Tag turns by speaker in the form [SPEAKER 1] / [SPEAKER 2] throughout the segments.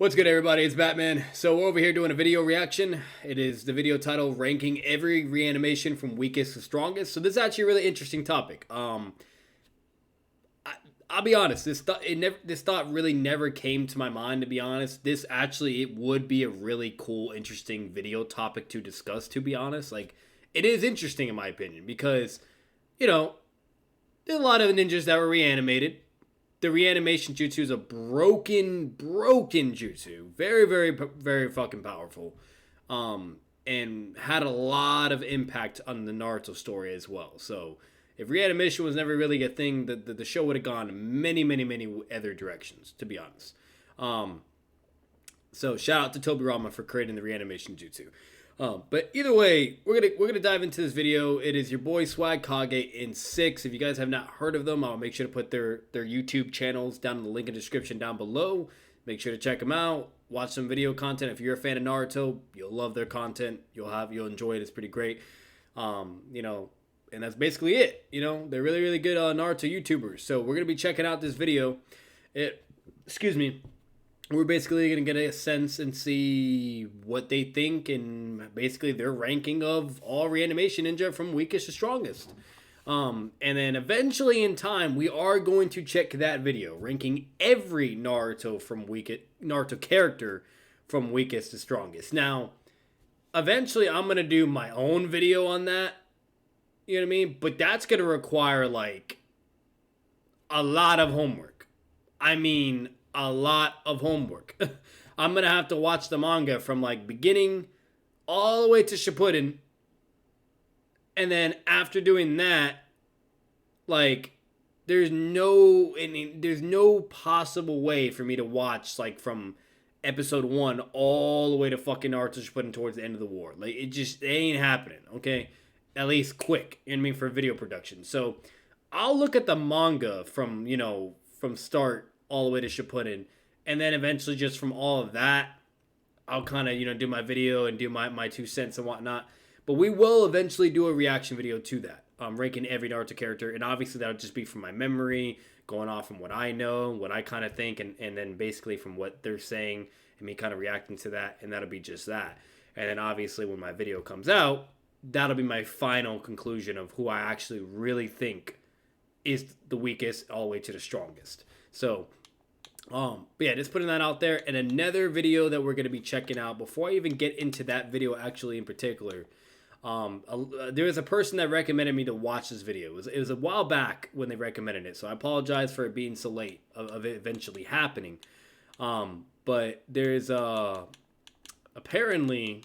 [SPEAKER 1] What's good, everybody? It's Batman. So we're over here doing a video reaction. It is the video title ranking every reanimation from weakest to strongest. So this is actually a really interesting topic. I'll be honest. This thought really never came to my mind. To be honest, it would be a really cool, interesting video topic to discuss. To be honest, like it is interesting in my opinion because there's a lot of ninjas that were reanimated. The reanimation jutsu is a broken jutsu. Very, very, very fucking powerful. And had a lot of impact on the Naruto story as well. So if reanimation was never really a thing, the show would have gone many, many, many other directions, to be honest. So shout out to Tobirama for creating the reanimation jutsu. But either way, we're gonna dive into this video. It is your boy Swagkage in 6. If you guys have not heard of them, I'll make sure to put their YouTube channels down in the link in the description down below. Make sure to check them out. Watch some video content. If you're a fan of Naruto, you'll love their content. You'll enjoy it. It's pretty great. And that's basically it. They're really, really good Naruto YouTubers. So we're gonna be checking out this video. We're basically going to get a sense and see what they think and basically their ranking of all reanimation ninja from weakest to strongest. And then eventually in time, we are going to check that video, ranking every Naruto character from weakest to strongest. Now, eventually I'm going to do my own video on that. You know what I mean? But that's going to require like a lot of homework. A lot of homework. I'm gonna have to watch the manga from like beginning all the way to Shippuden, and then after doing that, like there's no possible way for me to watch like from episode 1 all the way to fucking Naruto Shippuden towards the end of the war. Like it ain't happening. Okay, at least quick. You know what I mean, for video production. So I'll look at the manga from start all the way to Shippuden, and then eventually just from all of that, I'll kind of, do my video and do my 2 cents and whatnot. But we will eventually do a reaction video to that, ranking every Naruto character, and obviously that'll just be from my memory, going off from what I know, what I kind of think, and then basically from what they're saying, and me kind of reacting to that, and that'll be just that. And then obviously when my video comes out, that'll be my final conclusion of who I actually really think is the weakest all the way to the strongest. So but yeah, just putting that out there. And another video that we're going to be checking out before I even get into that video actually in particular, there was a person that recommended me to watch this video. It was a while back when they recommended it, so I apologize for it being so late of it eventually happening. But there's apparently,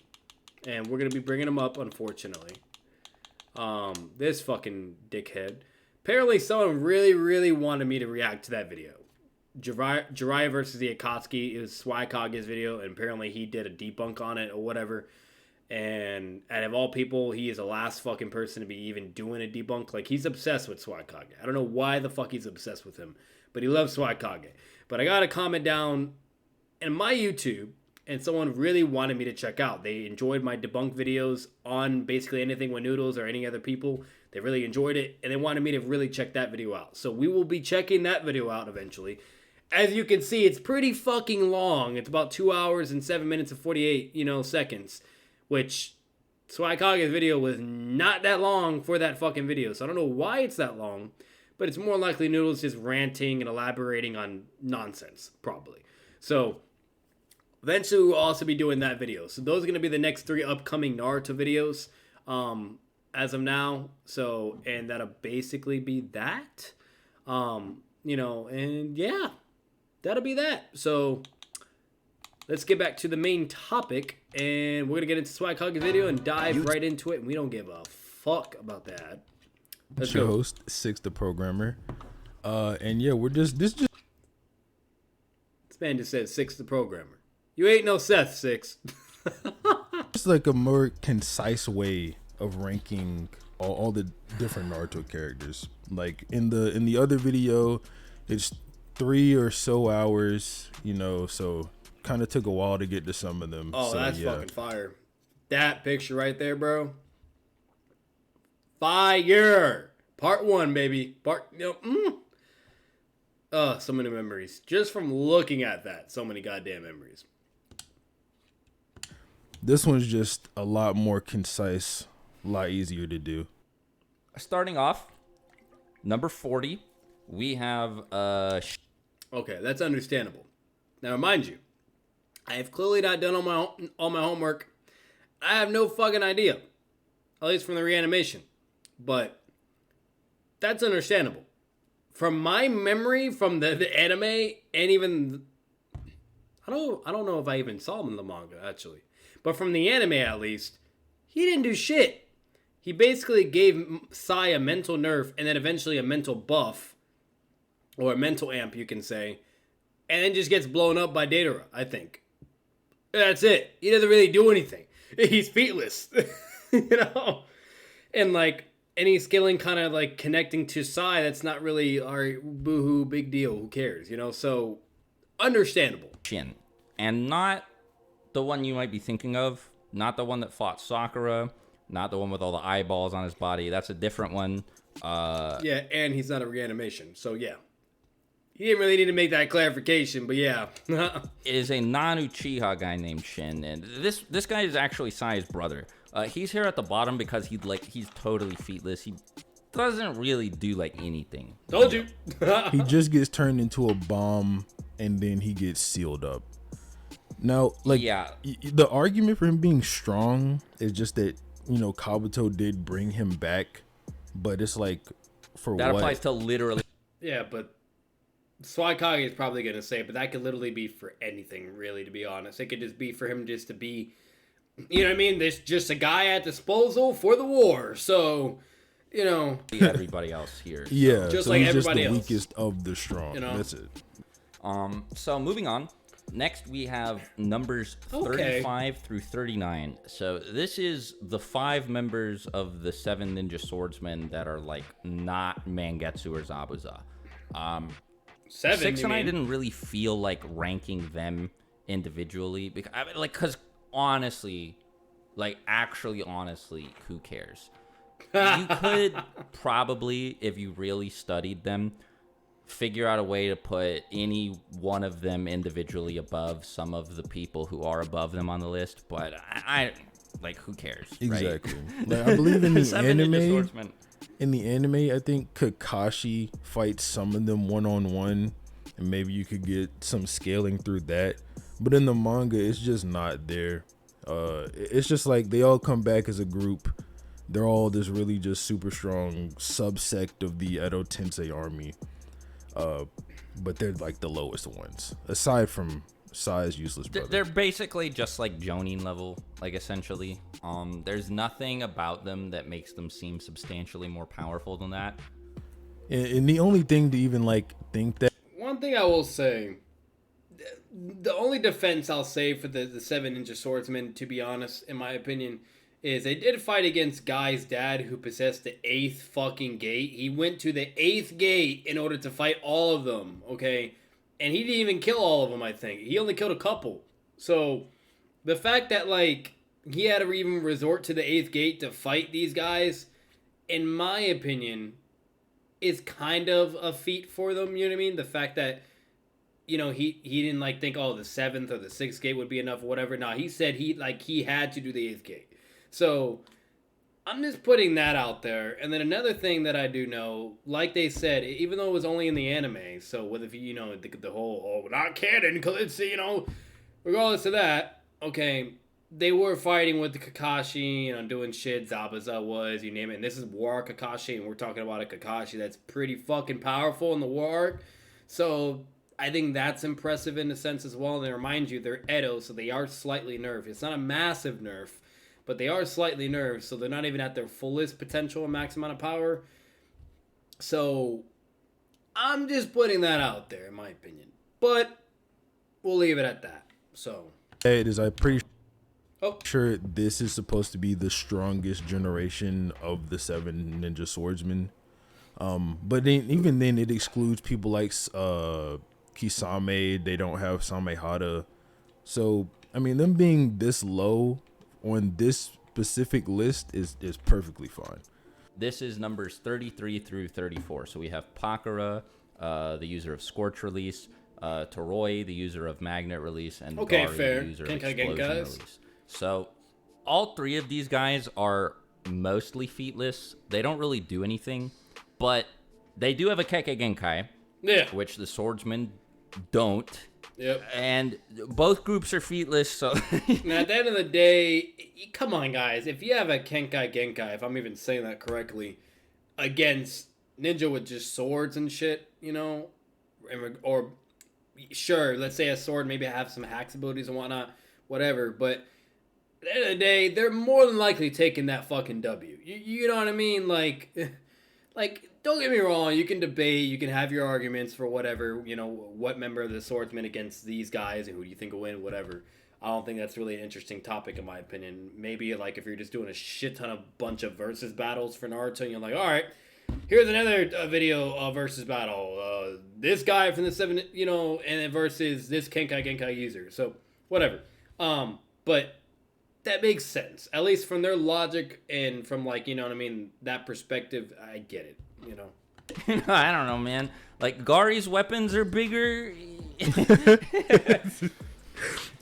[SPEAKER 1] and we're going to be bringing him up unfortunately, this fucking dickhead. Apparently someone really, really wanted me to react to that video. Jiraiya versus the Akatsuki. It was Swagkage's video, and apparently he did a debunk on it or whatever. And out of all people, he is the last fucking person to be even doing a debunk. Like, he's obsessed with Swagkage. I don't know why the fuck he's obsessed with him, but he loves Swagkage. But I got a comment down in my YouTube, and someone really wanted me to check out. They enjoyed my debunk videos on basically anything with Noodles or any other people. They really enjoyed it, and they wanted me to really check that video out. So we will be checking that video out eventually. As you can see, it's pretty fucking long. It's about 2 hours and 7 minutes and 48, seconds. Which, Swagkage's video was not that long for that fucking video. So I don't know why it's that long. But it's more likely Noodles just ranting and elaborating on nonsense, probably. So, eventually we'll also be doing that video. So those are going to be the next 3 upcoming Naruto videos as of now. So, and that'll basically be that. And yeah. That'll be that. So let's get back to the main topic, and we're gonna get into Swagkage's video and dive right into it. And we don't give a fuck about that.
[SPEAKER 2] Let's go. Host 6 the programmer, and yeah, we're just this
[SPEAKER 1] man just said 6 the programmer. You ain't no Seth 6.
[SPEAKER 2] It's like a more concise way of ranking all the different Naruto characters. Like in the other video, it's 3 or so hours, so kind of took a while to get to some of them.
[SPEAKER 1] Oh,
[SPEAKER 2] so,
[SPEAKER 1] that's fucking fire. That picture right there, bro. Fire. Part 1, baby. So many memories. Just from looking at that, so many goddamn memories.
[SPEAKER 2] This one's just a lot more concise, a lot easier to do.
[SPEAKER 3] Starting off, number 40, we have
[SPEAKER 1] Okay, that's understandable. Now, mind you, I have clearly not done all my homework. I have no fucking idea, at least from the reanimation. But that's understandable. From my memory, from the anime, and even I don't know if I even saw him in the manga actually, but from the anime at least, he didn't do shit. He basically gave Sai a mental nerf and then eventually a mental buff, or a mental amp, you can say, and then just gets blown up by Datara, I think. That's it. He doesn't really do anything. He's feetless, you know? And like, any skilling kind of like connecting to Sai, that's not really, all right, boo-hoo, big deal, who cares, you know? So, understandable.
[SPEAKER 3] Shin. And not the one you might be thinking of. Not the one that fought Sakura. Not the one with all the eyeballs on his body. That's a different one.
[SPEAKER 1] Yeah, and he's not a reanimation, so yeah. You didn't really need to make that clarification, but yeah.
[SPEAKER 3] It is a non-Uchiha guy named Shin, and this guy is actually Sai's brother. He's here at the bottom because he's totally feetless. He doesn't really do like anything.
[SPEAKER 1] Told you.
[SPEAKER 2] He just gets turned into a bomb and then he gets sealed up. Now, like,
[SPEAKER 3] yeah,
[SPEAKER 2] the argument for him being strong is just that, you know, Kabuto did bring him back, but it's like, for
[SPEAKER 3] that
[SPEAKER 2] what?
[SPEAKER 3] applies to literally.
[SPEAKER 1] Yeah, but Swagkage is probably going to say, but that could literally be for anything, really, to be honest. It could just be for him just to be, you know what I mean? There's just a guy at disposal for the war. So, you know.
[SPEAKER 3] Everybody else here. So.
[SPEAKER 2] Yeah,
[SPEAKER 1] just
[SPEAKER 2] so
[SPEAKER 1] like
[SPEAKER 2] he's
[SPEAKER 1] everybody
[SPEAKER 2] just the
[SPEAKER 1] else.
[SPEAKER 2] weakest of the strong.
[SPEAKER 1] You know?
[SPEAKER 2] That's it.
[SPEAKER 3] So moving on. Next, we have numbers 35 through 39. So this is the 5 members of the 7 ninja swordsmen that are like not Mangetsu or Zabuza.
[SPEAKER 1] 7,
[SPEAKER 3] 6 and I
[SPEAKER 1] mean?
[SPEAKER 3] didn't really feel like ranking them individually because honestly, honestly, who cares? You could probably, if you really studied them, figure out a way to put any one of them individually above some of the people who are above them on the list, but I like, who cares?
[SPEAKER 2] Exactly.
[SPEAKER 3] Right?
[SPEAKER 2] Like, I believe in the
[SPEAKER 3] Seven ninja
[SPEAKER 2] anime.
[SPEAKER 3] swordsmen.
[SPEAKER 2] In the anime, I think Kakashi fights some of them one-on-one, and maybe you could get some scaling through that. But in the manga, it's just not there. It's just like they all come back as a group. They're all this really just super strong subsect of the Edo Tensei army. But they're like the lowest ones, aside from Sai's useless brother.
[SPEAKER 3] They're basically just like Jonin level, like essentially. There's nothing about them that makes them seem substantially more powerful than that.
[SPEAKER 2] And the only thing to even like think that.
[SPEAKER 1] One thing I will say, the only defense I'll say for the 7 ninja swordsmen, to be honest, in my opinion, is they did fight against Guy's dad who possessed the 8th fucking gate. He went to the 8th gate in order to fight all of them, okay? And he didn't even kill all of them, I think. He only killed a couple. So, the fact that, like, he had to even resort to the 8th gate to fight these guys, in my opinion, is kind of a feat for them, you know what I mean? The fact that, you know, he didn't, like, think, oh, the 7th or the 6th gate would be enough or whatever. No, he said he had to do the 8th gate. So, I'm just putting that out there. And then another thing that I do know, like they said, even though it was only in the anime, so whether you know, the whole, oh, not canon, because it's, you know, regardless of that, okay, they were fighting with the Kakashi, you know, doing shit, Zabuza was, you name it. And this is War Art Kakashi, and we're talking about a Kakashi that's pretty fucking powerful in the War Art. So, I think that's impressive in a sense as well. And remind you, they're Edo, so they are slightly nerfed. It's not a massive nerf, but they are slightly nerfed, so they're not even at their fullest potential and max amount of power. So, I'm just putting that out there, in my opinion. But, we'll leave it at that. So.
[SPEAKER 2] It is, I'm pretty sure this is supposed to be the strongest generation of the 7 ninja swordsmen. But then, even then, it excludes people like Kisame. They don't have Samehada. So, I mean, them being this low on this specific list is perfectly fine.
[SPEAKER 3] This is numbers 33 through 34. So we have Pakura, the user of Scorch Release, Toroi, the user of Magnet Release, and
[SPEAKER 1] Okay,
[SPEAKER 3] Gari,
[SPEAKER 1] fair.
[SPEAKER 3] the user of
[SPEAKER 1] Kinkaku
[SPEAKER 3] Explosion
[SPEAKER 1] guys.
[SPEAKER 3] Release. So all three of these guys are mostly featless. They don't really do anything, but they do have a Kekkei Genkai,
[SPEAKER 1] Yeah.
[SPEAKER 3] which the swordsmen don't.
[SPEAKER 1] Yep.
[SPEAKER 3] And both groups are featless, so
[SPEAKER 1] Now, at the end of the day, come on, guys. If you have a Kenkai Genkai, if I'm even saying that correctly, against ninja with just swords and shit, you know, or sure, let's say a sword maybe have some hacks abilities and whatnot, whatever, but at the end of the day, they're more than likely taking that fucking W. You know what I mean? Like, don't get me wrong. You can debate, you can have your arguments for whatever, you know, what member of the swordsman against these guys and who do you think will win, whatever. I don't think that's really an interesting topic in my opinion. Maybe like if you're just doing a shit ton of bunch of versus battles for Naruto and you're like, all right, here's another video of versus battle. This guy from the 7, you know, and then versus this Kenkai Genkai user. So whatever. But that makes sense. At least from their logic and from like, you know what I mean, that perspective, I get it, you know.
[SPEAKER 3] I don't know, man. Like Gari's weapons are bigger.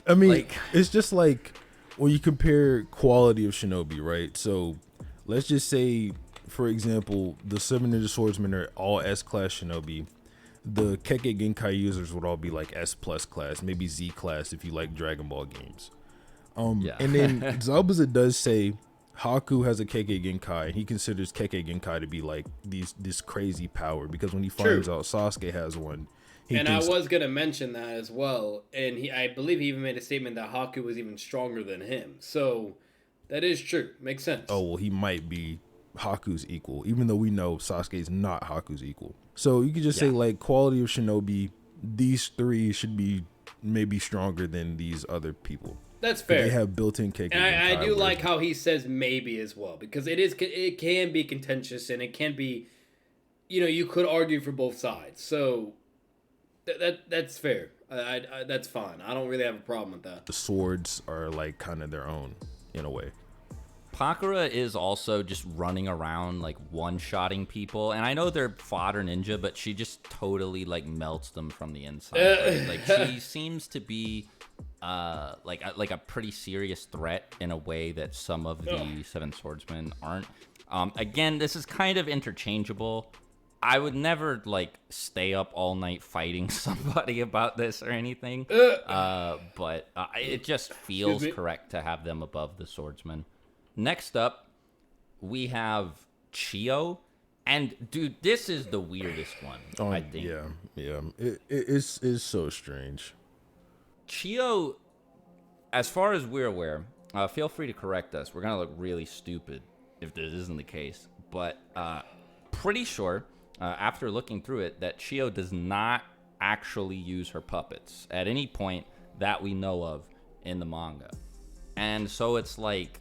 [SPEAKER 2] I mean,
[SPEAKER 3] Like-
[SPEAKER 2] it's just like when you compare quality of shinobi, right? So let's just say, for example, the 7 Ninja Swordsmen are all S-class shinobi. The Kekkei Genkai users would all be like S+ class, maybe Z class if you like Dragon Ball games.
[SPEAKER 3] Yeah.
[SPEAKER 2] And then Zabuza does say Haku has a Kekkei Genkai, and he considers Kekkei Genkai to be like this crazy power because when he finds out Sasuke has one, he
[SPEAKER 1] And
[SPEAKER 2] thinks,
[SPEAKER 1] I was gonna mention that as well. And I believe he even made a statement that Haku was even stronger than him. So that is true. Makes sense.
[SPEAKER 2] oh well, he might be Haku's equal, even though we know Sasuke is not Haku's equal. So you could just say like quality of shinobi, these 3 should be maybe stronger than these other people.
[SPEAKER 1] That's fair.
[SPEAKER 2] They have built-in Kekkei
[SPEAKER 1] And I
[SPEAKER 2] Genkai
[SPEAKER 1] do
[SPEAKER 2] where-
[SPEAKER 1] like how he says maybe as well, because it can be contentious and it can be, you know, you could argue for both sides. So that's fair. I that's fine. I don't really have a problem with that.
[SPEAKER 2] the swords are like kind of their own in a way.
[SPEAKER 3] Pakura is also just running around like one-shotting people, and I know they're fodder ninja, but she just totally like melts them from the inside. Right? Like she seems to be like a pretty serious threat in a way that some of the 7 swordsmen aren't. Again, this is kind of interchangeable. I would never like stay up all night fighting somebody about this or anything, but it just feels correct to have them above the swordsmen. Next up, we have Chio, and dude, this is the weirdest one. I think.
[SPEAKER 2] Yeah. It's so strange.
[SPEAKER 3] Chio, as far as we're aware, feel free to correct us. We're gonna look really stupid if this isn't the case, but pretty sure after looking through it that Chio does not actually use her puppets at any point that we know of in the manga, and so it's like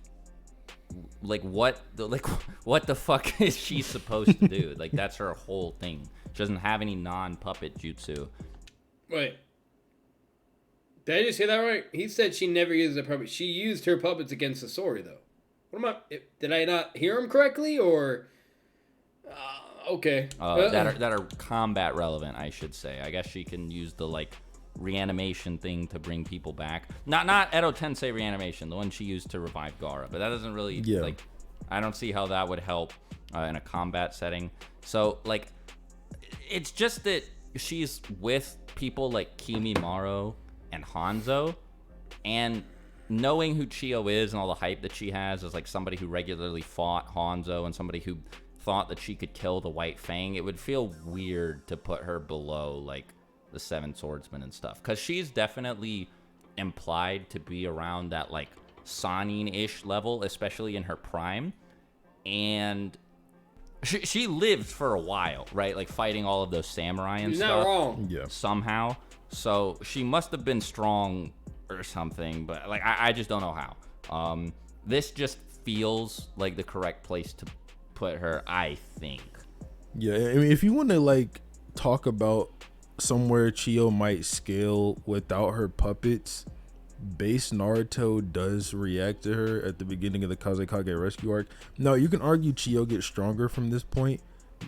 [SPEAKER 3] what the fuck is she supposed to do? Like that's her whole thing. She doesn't have any non-puppet jutsu.
[SPEAKER 1] Wait. Did I just hear that right? He said she never uses a puppet. She used her puppets against Sasori, though. What am I? Did I not hear him correctly, or? Okay.
[SPEAKER 3] That are combat relevant, I should say. I guess she can use the like reanimation thing to bring people back. Not Edo Tensei reanimation, the one she used to revive Gaara, but that doesn't really like. I don't see how that would help in a combat setting. So like, it's just that she's with people like Kimimaro and Hanzo, and knowing who Chio is and all the hype that she has as like somebody who regularly fought Hanzo and somebody who thought that she could kill the White Fang, it would feel weird to put her below like the 7 swordsmen and stuff, because she's definitely implied to be around that like Sanin-ish level, especially in her prime, and she lived for a while, right? Like fighting all of those samurai and
[SPEAKER 1] You're
[SPEAKER 3] stuff.
[SPEAKER 1] not wrong.
[SPEAKER 2] Yeah.
[SPEAKER 3] Somehow, so she must have been strong or something, but like I just don't know how. This just feels like the correct place to put her, I think.
[SPEAKER 2] Yeah, I mean, if you want to like talk about somewhere Chio might scale without her puppets, base Naruto does react to her at the beginning of the Kazekage rescue arc. Now, you can argue Chio gets stronger from this point,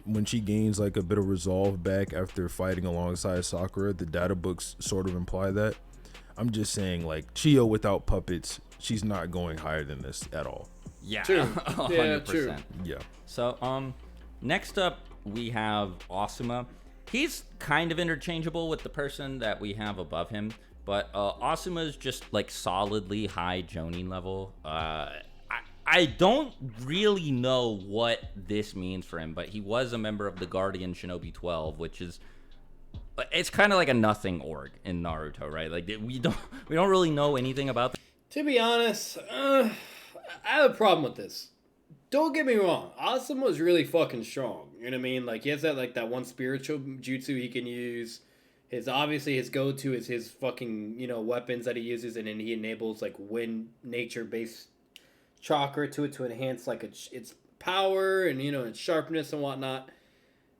[SPEAKER 2] when she gains like a bit of resolve back after fighting alongside Sakura, the data books sort of imply that. I'm just saying, like, Chio without puppets, she's not going higher than this at all.
[SPEAKER 3] Yeah,
[SPEAKER 1] True.
[SPEAKER 3] 100%.
[SPEAKER 1] Yeah, true.
[SPEAKER 2] Yeah.
[SPEAKER 3] So, next up we have Osuma. He's kind of interchangeable with the person that we have above him, but Osuma is just like solidly high Jonin level. I don't really know what this means for him, but he was a member of the Guardian Shinobi 12, which is, it's kind of like a nothing org in Naruto, right? Like we don't really know anything about them.
[SPEAKER 1] To be honest, I have a problem with this. Don't get me wrong, Osama is really fucking strong. You know what I mean? Like, he has that one spiritual jutsu he can use. Obviously his go-to is his fucking, weapons that he uses, and then he enables like wind nature-based chakra to it to enhance like its power and its sharpness and whatnot.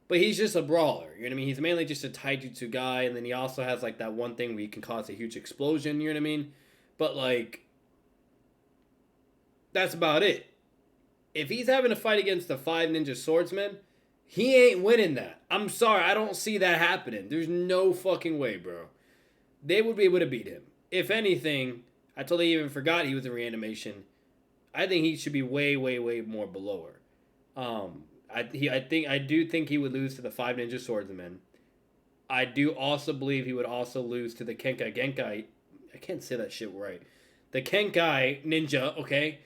[SPEAKER 1] But he's just a brawler. You know what I mean? He's mainly just a taijutsu guy, and then he also has like that one thing where he can cause a huge explosion. You know what I mean? But like, that's about it. If he's having a fight against the 5 ninja swordsmen, he ain't winning that. I'm sorry, I don't see that happening. There's no fucking way, bro. They would be able to beat him. If anything, I totally even forgot he was in reanimation. I think he should be way, way, way more below her. I do think he would lose to the 5 ninja swordsmen. I do also believe he would also lose to the Genkai. I can't say that shit right. The Genkai ninja, okay?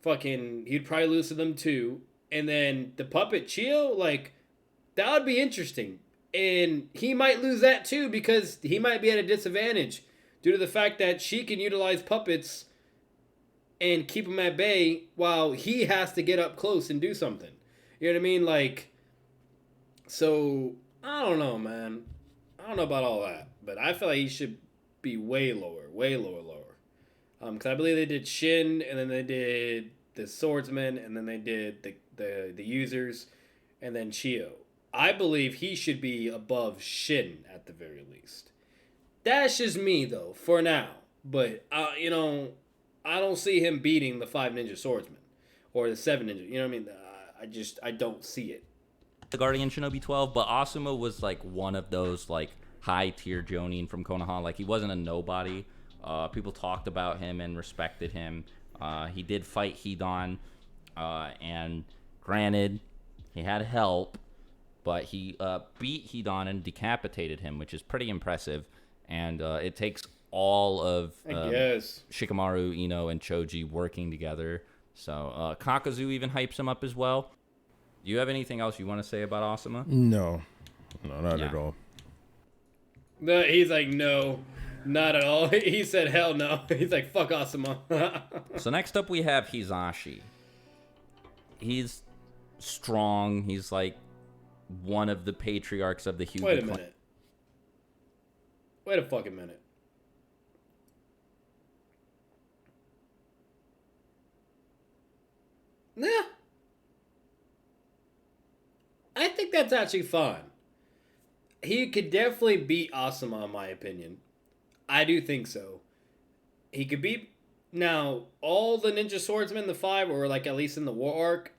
[SPEAKER 1] He'd probably lose to them too. And then the puppet Chio, like, that would be interesting. And he might lose that too, because he might be at a disadvantage due to the fact that she can utilize puppets and keep them at bay while he has to get up close and do something. You know what I mean? Like, so, I don't know, man. I don't know about all that. But I feel like he should be way lower. Because I believe they did Shin, and then they did the Swordsman, and then they did the Users, and then Chio. I believe he should be above Shin at the very least. That's just me, though, for now. But, I don't see him beating the 5 ninja swordsmen or the 7 ninja. You know what I mean? I don't see it.
[SPEAKER 3] The Guardian Shinobi 12, but Asuma was like one of those like high tier Jonin from Konoha. Like, he wasn't a nobody. People talked about him and respected him. He did fight Hidan, and granted, he had help, but he beat Hidan and decapitated him, which is pretty impressive. And it takes all of Shikamaru, Ino, and Choji working together. So Kakazu even hypes him up as well. Do you have anything else you want to say about Asuma?
[SPEAKER 2] No, not at all.
[SPEAKER 1] No, he's like, no, not at all. He said, hell no. He's like, fuck Osama.
[SPEAKER 3] So next up we have Hizashi. He's strong. He's like one of the patriarchs of the Hyuga
[SPEAKER 1] Wait a minute. Wait a fucking minute. Nah. I think that's actually fine. He could definitely beat Asuma, in my opinion. I do think so. He could beat... Now, all the ninja swordsmen, the 5, or like at least in the war arc,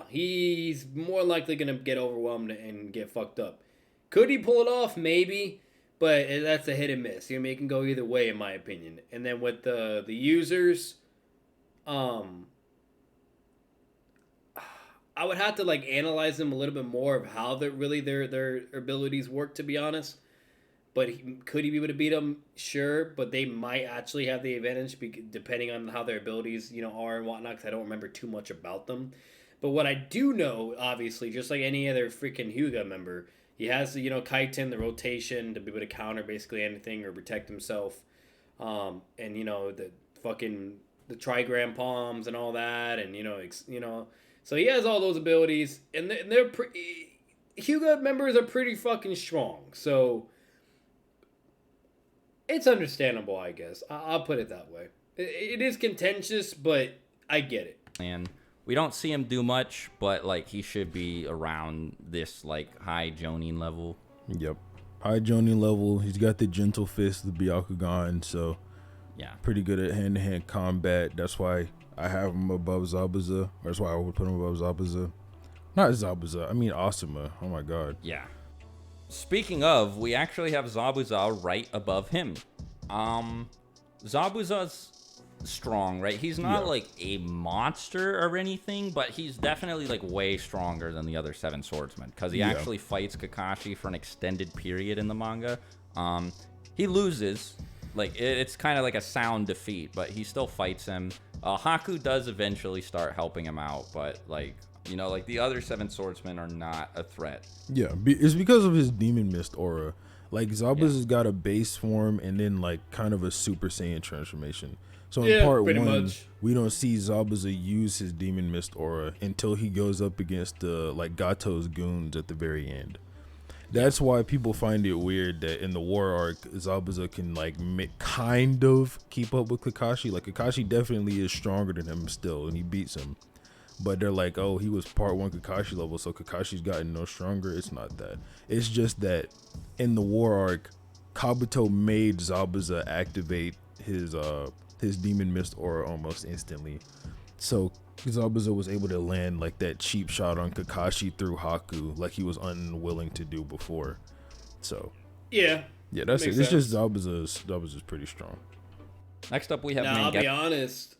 [SPEAKER 1] he's more likely going to get overwhelmed and get fucked up. Could he pull it off? Maybe. But that's a hit and miss. You know, it can go either way, in my opinion. And then with the users, I would have to like analyze them a little bit more of how their abilities work, to be honest. But could he be able to beat them? Sure, but they might actually have the advantage depending on how their abilities, are and whatnot. Because I don't remember too much about them. But what I do know, obviously, just like any other freaking Hyuga member, he has Kaiten, the rotation to be able to counter basically anything or protect himself, and the trigram palms and all that, and so he has all those abilities, and they're Hyuga members are pretty fucking strong. So it's understandable, I guess. I'll put it that way. It is contentious, but I get it.
[SPEAKER 3] And we don't see him do much, but like he should be around this like high Jonin level.
[SPEAKER 2] Yep, high Jonin level. He's got the gentle fist, the Byakugan, so
[SPEAKER 3] yeah,
[SPEAKER 2] pretty good at hand-to-hand combat. That's why I have him above Zabuza. That's why I would put him above Zabuza. Not Zabuza. I mean Osuma. Oh my god.
[SPEAKER 3] Yeah. Speaking of, we actually have Zabuza right above him. Zabuza's strong, right? He's not like a monster or anything, but he's definitely like way stronger than the other 7 swordsmen because he actually fights Kakashi for an extended period in the manga. He loses, like it's kind of like a sound defeat, but he still fights him. Haku does eventually start helping him out, but like, you know, like the other 7 swordsmen are not a threat.
[SPEAKER 2] Yeah, it's because of his demon mist aura. Like Zabuza's got a base form and then like kind of a Super Saiyan transformation. So in part 1, we don't see Zabuza use his demon mist aura until he goes up against like Gato's goons at the very end. That's why people find it weird that in the war arc, Zabuza can like kind of keep up with Kakashi. Like Kakashi definitely is stronger than him still, and he beats him. But they're like, oh, he was part 1 Kakashi level, so Kakashi's gotten no stronger. It's not that. It's just that in the war arc, Kabuto made Zabuza activate his demon mist aura almost instantly. So Zabuza was able to land like that cheap shot on Kakashi through Haku like he was unwilling to do before. So yeah, that's it. It's just Zabuza's pretty strong.
[SPEAKER 3] Next up we have
[SPEAKER 1] I'll be honest.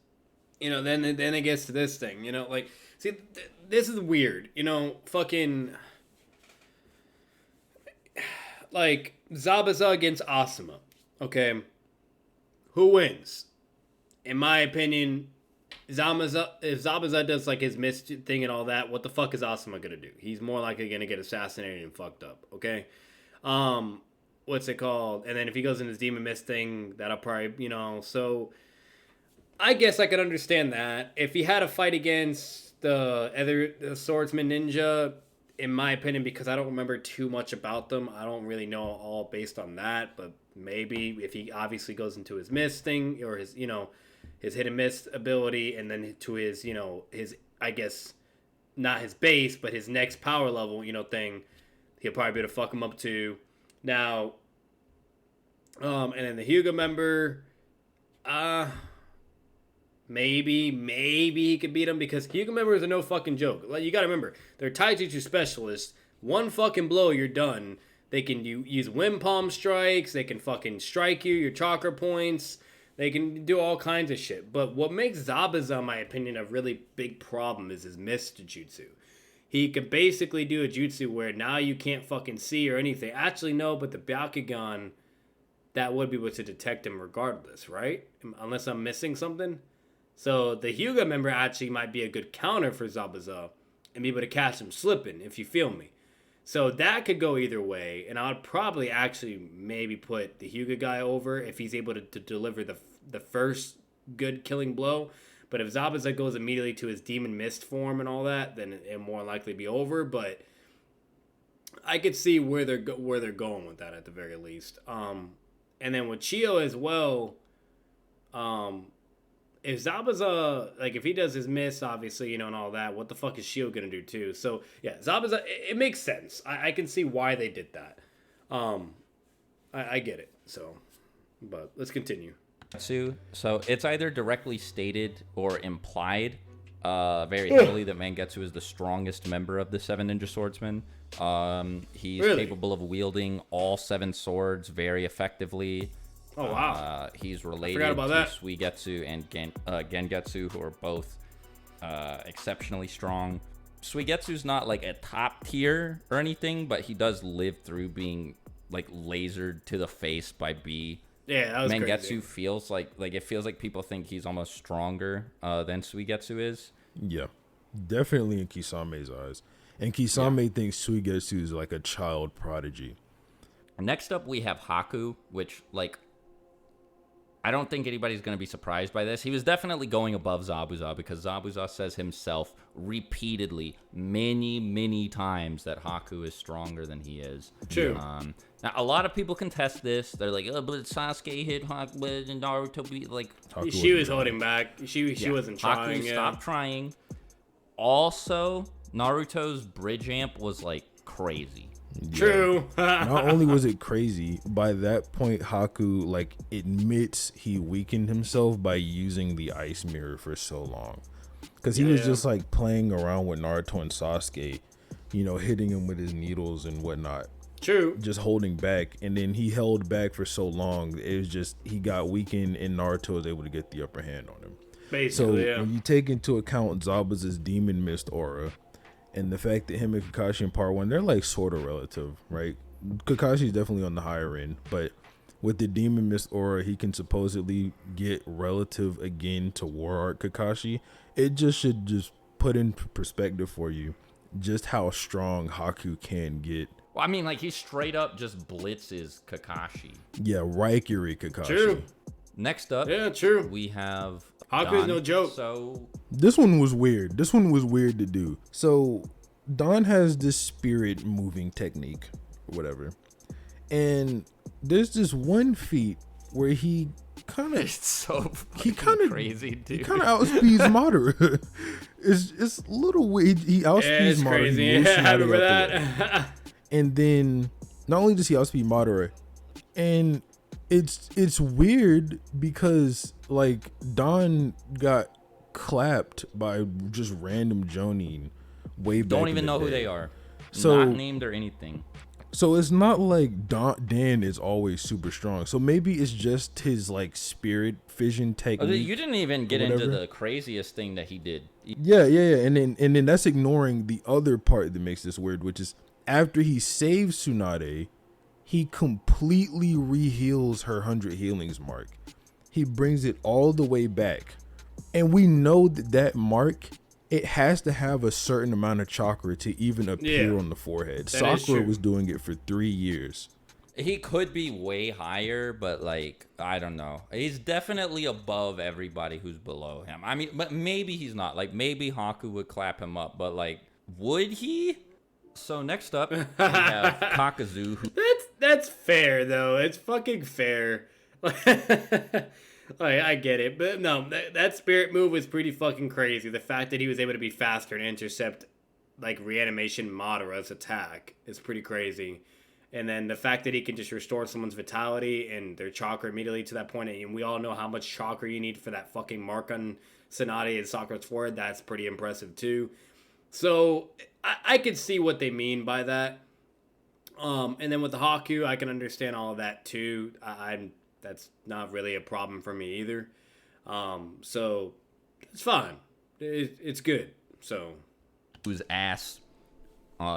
[SPEAKER 1] You know, then it gets to this thing. You know, like, see, this is weird. You know, fucking, like, Zabuza against Osuma. Okay, who wins? In my opinion, if Zabuza does like his mist thing and all that, what the fuck is Osuma gonna do? He's more likely gonna get assassinated and fucked up. Okay, what's it called? And then if he goes in his demon mist thing, that'll probably, you know, so. I guess I could understand that. If he had a fight against the swordsman ninja, in my opinion, because I don't remember too much about them, I don't really know all based on that, but maybe if he obviously goes into his mist thing or his, you know, his hidden mist ability and then to his, you know, his, I guess, not his base, but his next power level, you know, thing, he'll probably be able to fuck him up too. Now, and then the Hyuga member, maybe he could beat him because Hyuga members are no fucking joke. Like, you gotta remember, they're taijutsu specialists. One fucking blow, you're done. They can use wind palm strikes. They can fucking strike you, your chakra points. They can do all kinds of shit. But what makes Zabuza, in my opinion, a really big problem is his mist jutsu. He could basically do a jutsu where now you can't fucking see or anything. Actually, no, but the Byakugan, that would be able to detect him regardless, right? Unless I'm missing something. So the Hyuga member actually might be a good counter for Zabuza and be able to catch him slipping, if you feel me. So that could go either way, and I would probably actually maybe put the Hyuga guy over if he's able to deliver the first good killing blow. But if Zabuza goes immediately to his demon mist form and all that, then it more likely be over. But I could see where they're going with that at the very least. And then with Chio as well, if Zabuza, like, if he does his miss, obviously, you know, and all that, what the fuck is Chio gonna do too? So, yeah, Zabuza, it makes sense. I can see why they did that. I get it. So, but let's continue.
[SPEAKER 3] So, it's either directly stated or implied very heavily that Mangetsu is the strongest member of the 7 ninja swordsmen. He's capable of wielding all 7 swords very effectively.
[SPEAKER 1] Oh, wow.
[SPEAKER 3] He's related to Suigetsu and Gengetsu, who are both exceptionally strong. Suigetsu's not like a top tier or anything, but he does live through being like lasered to the face by B.
[SPEAKER 1] Yeah, that was
[SPEAKER 3] Mangetsu
[SPEAKER 1] crazy.
[SPEAKER 3] feels like it feels like people think he's almost stronger than Suigetsu is.
[SPEAKER 2] Yeah, definitely in Kisame's eyes. And Kisame thinks Suigetsu is like a child prodigy.
[SPEAKER 3] Next up, we have Haku, which, like, I don't think anybody's going to be surprised by this. He was definitely going above Zabuza because Zabuza says himself repeatedly, many times, that Haku is stronger than he is.
[SPEAKER 1] True.
[SPEAKER 3] Now, a lot of people contest this. They're like, oh, but Sasuke hit Haku and Naruto beat, like...
[SPEAKER 2] Haku
[SPEAKER 1] she was holding back. She wasn't trying.
[SPEAKER 3] Haku stopped trying. Also, Naruto's bridge amp was, like, crazy.
[SPEAKER 1] True.
[SPEAKER 2] Not only was it crazy, by that point Haku like admits he weakened himself by using the ice mirror for so long, because he was just like playing around with Naruto and Sasuke, hitting him with his needles and whatnot.
[SPEAKER 1] True.
[SPEAKER 2] Just holding back, and then he held back for so long. It was just he got weakened, and Naruto was able to get the upper hand on him.
[SPEAKER 1] Basically,
[SPEAKER 2] So when you take into account Zabuza's demon mist aura, and the fact that him and Kakashi in part 1, they're like sort of relative, right? Kakashi's definitely on the higher end, but with the demon mist aura, he can supposedly get relative again to War Art Kakashi. It just should just put in perspective for you just how strong Haku can get.
[SPEAKER 3] Well, I mean, like, he straight up just blitzes Kakashi.
[SPEAKER 2] Yeah, Raikiri Kakashi.
[SPEAKER 1] True.
[SPEAKER 3] Next up,
[SPEAKER 1] Yeah, true.
[SPEAKER 3] we have
[SPEAKER 1] Haku's
[SPEAKER 3] Don.
[SPEAKER 1] no joke.
[SPEAKER 3] So
[SPEAKER 2] This one was weird. This one was weird to do. So Don has this spirit moving technique or whatever. And there's this one feat where he kind of
[SPEAKER 3] it's so
[SPEAKER 2] he kind of
[SPEAKER 3] crazy, dude.
[SPEAKER 2] He kind of outspeeds Modera. it's a little weird. He outspeeds
[SPEAKER 1] It's
[SPEAKER 2] Modera.
[SPEAKER 1] crazy.
[SPEAKER 2] He moves
[SPEAKER 1] Yeah, I
[SPEAKER 2] Tsunade
[SPEAKER 1] remember
[SPEAKER 2] out the way.
[SPEAKER 1] that.
[SPEAKER 2] And then not only does he outspeed Modera, and it's weird because like Don got clapped by just random Jonin way back.
[SPEAKER 3] Don't even
[SPEAKER 2] in the
[SPEAKER 3] know who
[SPEAKER 2] day.
[SPEAKER 3] they are.
[SPEAKER 2] So-
[SPEAKER 3] Not named or anything.
[SPEAKER 2] So it's not like Dan is always super strong. So maybe it's just his like spirit fission
[SPEAKER 3] Oh,
[SPEAKER 2] technique.
[SPEAKER 3] you didn't even get into
[SPEAKER 2] whatever.
[SPEAKER 3] the craziest thing that he did.
[SPEAKER 2] Yeah. And then that's ignoring the other part that makes this weird, which is after he saves Tsunade, he completely reheals her 100 healings mark. He brings it all the way back. And we know that mark, it has to have a certain amount of chakra to even appear on the forehead.
[SPEAKER 1] That is
[SPEAKER 2] Sakura
[SPEAKER 1] true.
[SPEAKER 2] was doing it for 3 years.
[SPEAKER 3] He could be way higher, but like, I don't know. He's definitely above everybody who's below him. I mean, but maybe he's not. Like, maybe Haku would clap him up, but like, would he? So next up, we have Kakuzu, who
[SPEAKER 1] That's fair though. It's fucking fair. Like, I get it, but no, that spirit move was pretty fucking crazy. The fact that he was able to be faster and intercept like reanimation Modera's attack is pretty crazy. And then the fact that he can just restore someone's vitality and their chakra immediately to that point, and we all know how much chakra you need for that fucking mark on Tsunade and Sakura's forehead, that's pretty impressive too. So I could see what they mean by that. And then with the Haku, I can understand all of that too. That's not really a problem for me either. So it's fine. It's good. So
[SPEAKER 3] whose ass,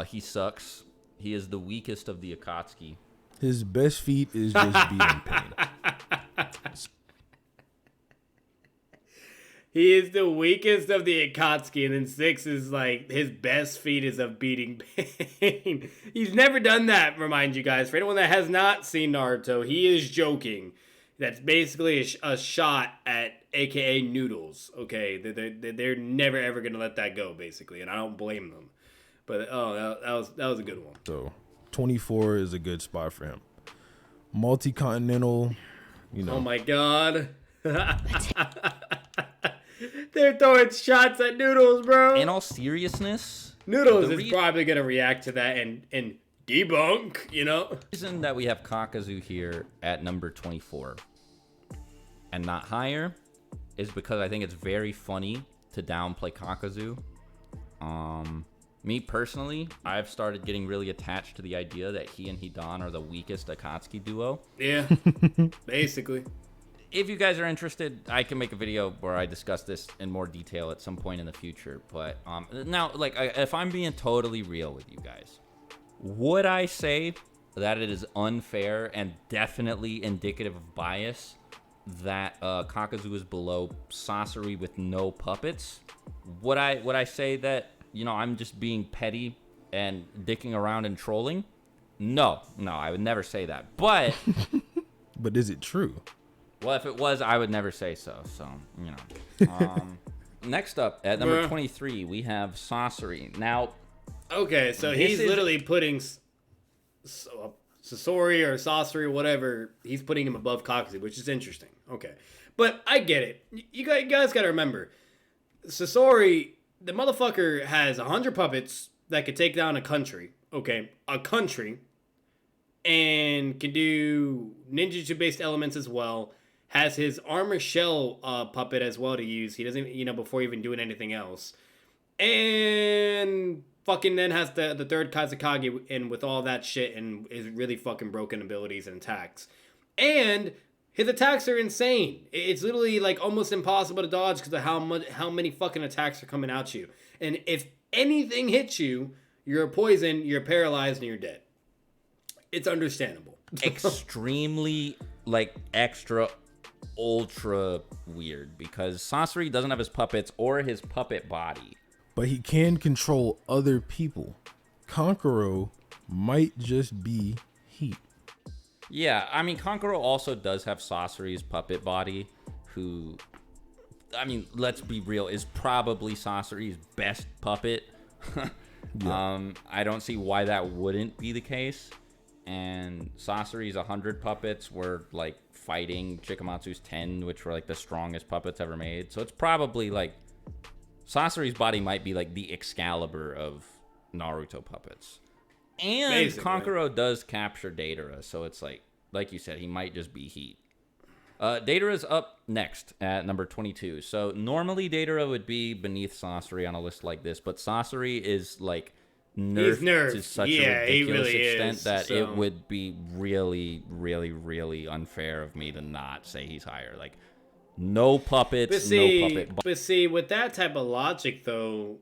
[SPEAKER 3] he sucks. He is the weakest of the Akatsuki.
[SPEAKER 2] His best feat is just being pain.
[SPEAKER 1] he is the weakest of the Akatsuki, and then 6 is like his best feat is of beating pain. He's never done that, remind you guys. For anyone that has not seen Naruto, he is joking. That's basically a shot at AKA noodles. Okay, they're never ever gonna let that go, basically, and I don't blame them. But that was a good one.
[SPEAKER 2] So 24 is a good spot for him. Multi-continental,
[SPEAKER 1] Oh my god. They're throwing shots at Noodles, bro.
[SPEAKER 3] In all seriousness,
[SPEAKER 1] Noodles
[SPEAKER 3] the
[SPEAKER 1] is probably gonna react to that and debunk,
[SPEAKER 3] the reason that we have Kakuzu here at number 24 and not higher is because I think it's very funny to downplay Kakuzu. Me personally, I've started getting really attached to the idea that he and Hidan are the weakest Akatsuki duo.
[SPEAKER 1] Yeah, basically.
[SPEAKER 3] If you guys are interested, I can make a video where I discuss this in more detail at some point in the future. But now, like, if I'm being totally real with you guys, would I say that it is unfair and definitely indicative of bias that Kakuzu is below Sasori with no puppets? Would I say that, I'm just being petty and dicking around and trolling? No, I would never say that. But
[SPEAKER 2] but is it true?
[SPEAKER 3] well, if it was, I would never say so. So, next up at number 23, we have Sasori. Now,
[SPEAKER 1] Okay, so he's literally putting Sasori or Sasori or whatever, he's putting him above Kakuzu, which is interesting. Okay. But I get it. You guys got to remember, Sasori, the motherfucker has 100 puppets that could take down a country. Okay, a country. And can do ninjutsu-based elements as well. Has his armor shell puppet as well to use. He doesn't, before even doing anything else. And fucking then has the third Kazekage in with all that shit and is really fucking broken abilities and attacks. And his attacks are insane. It's literally like almost impossible to dodge because of how many fucking attacks are coming at you. And if anything hits you, you're poisoned, you're paralyzed, and you're dead. It's understandable.
[SPEAKER 3] Extremely, like, extra, ultra weird because Sasori doesn't have his puppets or his puppet body.
[SPEAKER 2] But he can control other people. Kankuro might just be heat.
[SPEAKER 3] Yeah, I mean, Kankuro also does have Sasori's puppet body, who, I mean, let's be real, is probably Sasori's best puppet. Yeah. I don't see why that wouldn't be the case. And Sasori's 100 puppets were, like, fighting Chikamatsu's 10, which were, like, the strongest puppets ever made. So it's probably, like, Sasori's body might be, like, the Excalibur of Naruto puppets. And basically, Kankuro does capture Deidara, so it's like you said, he might just be heat. Deidara's up next at number 22. So normally Deidara would be beneath Sasori on a list like this, but Sasori is like nerfed to such a ridiculous extent that it would be really, really, really unfair of me to not say he's higher. Like, no puppets, no puppet.
[SPEAKER 1] But see, with that type of logic, though,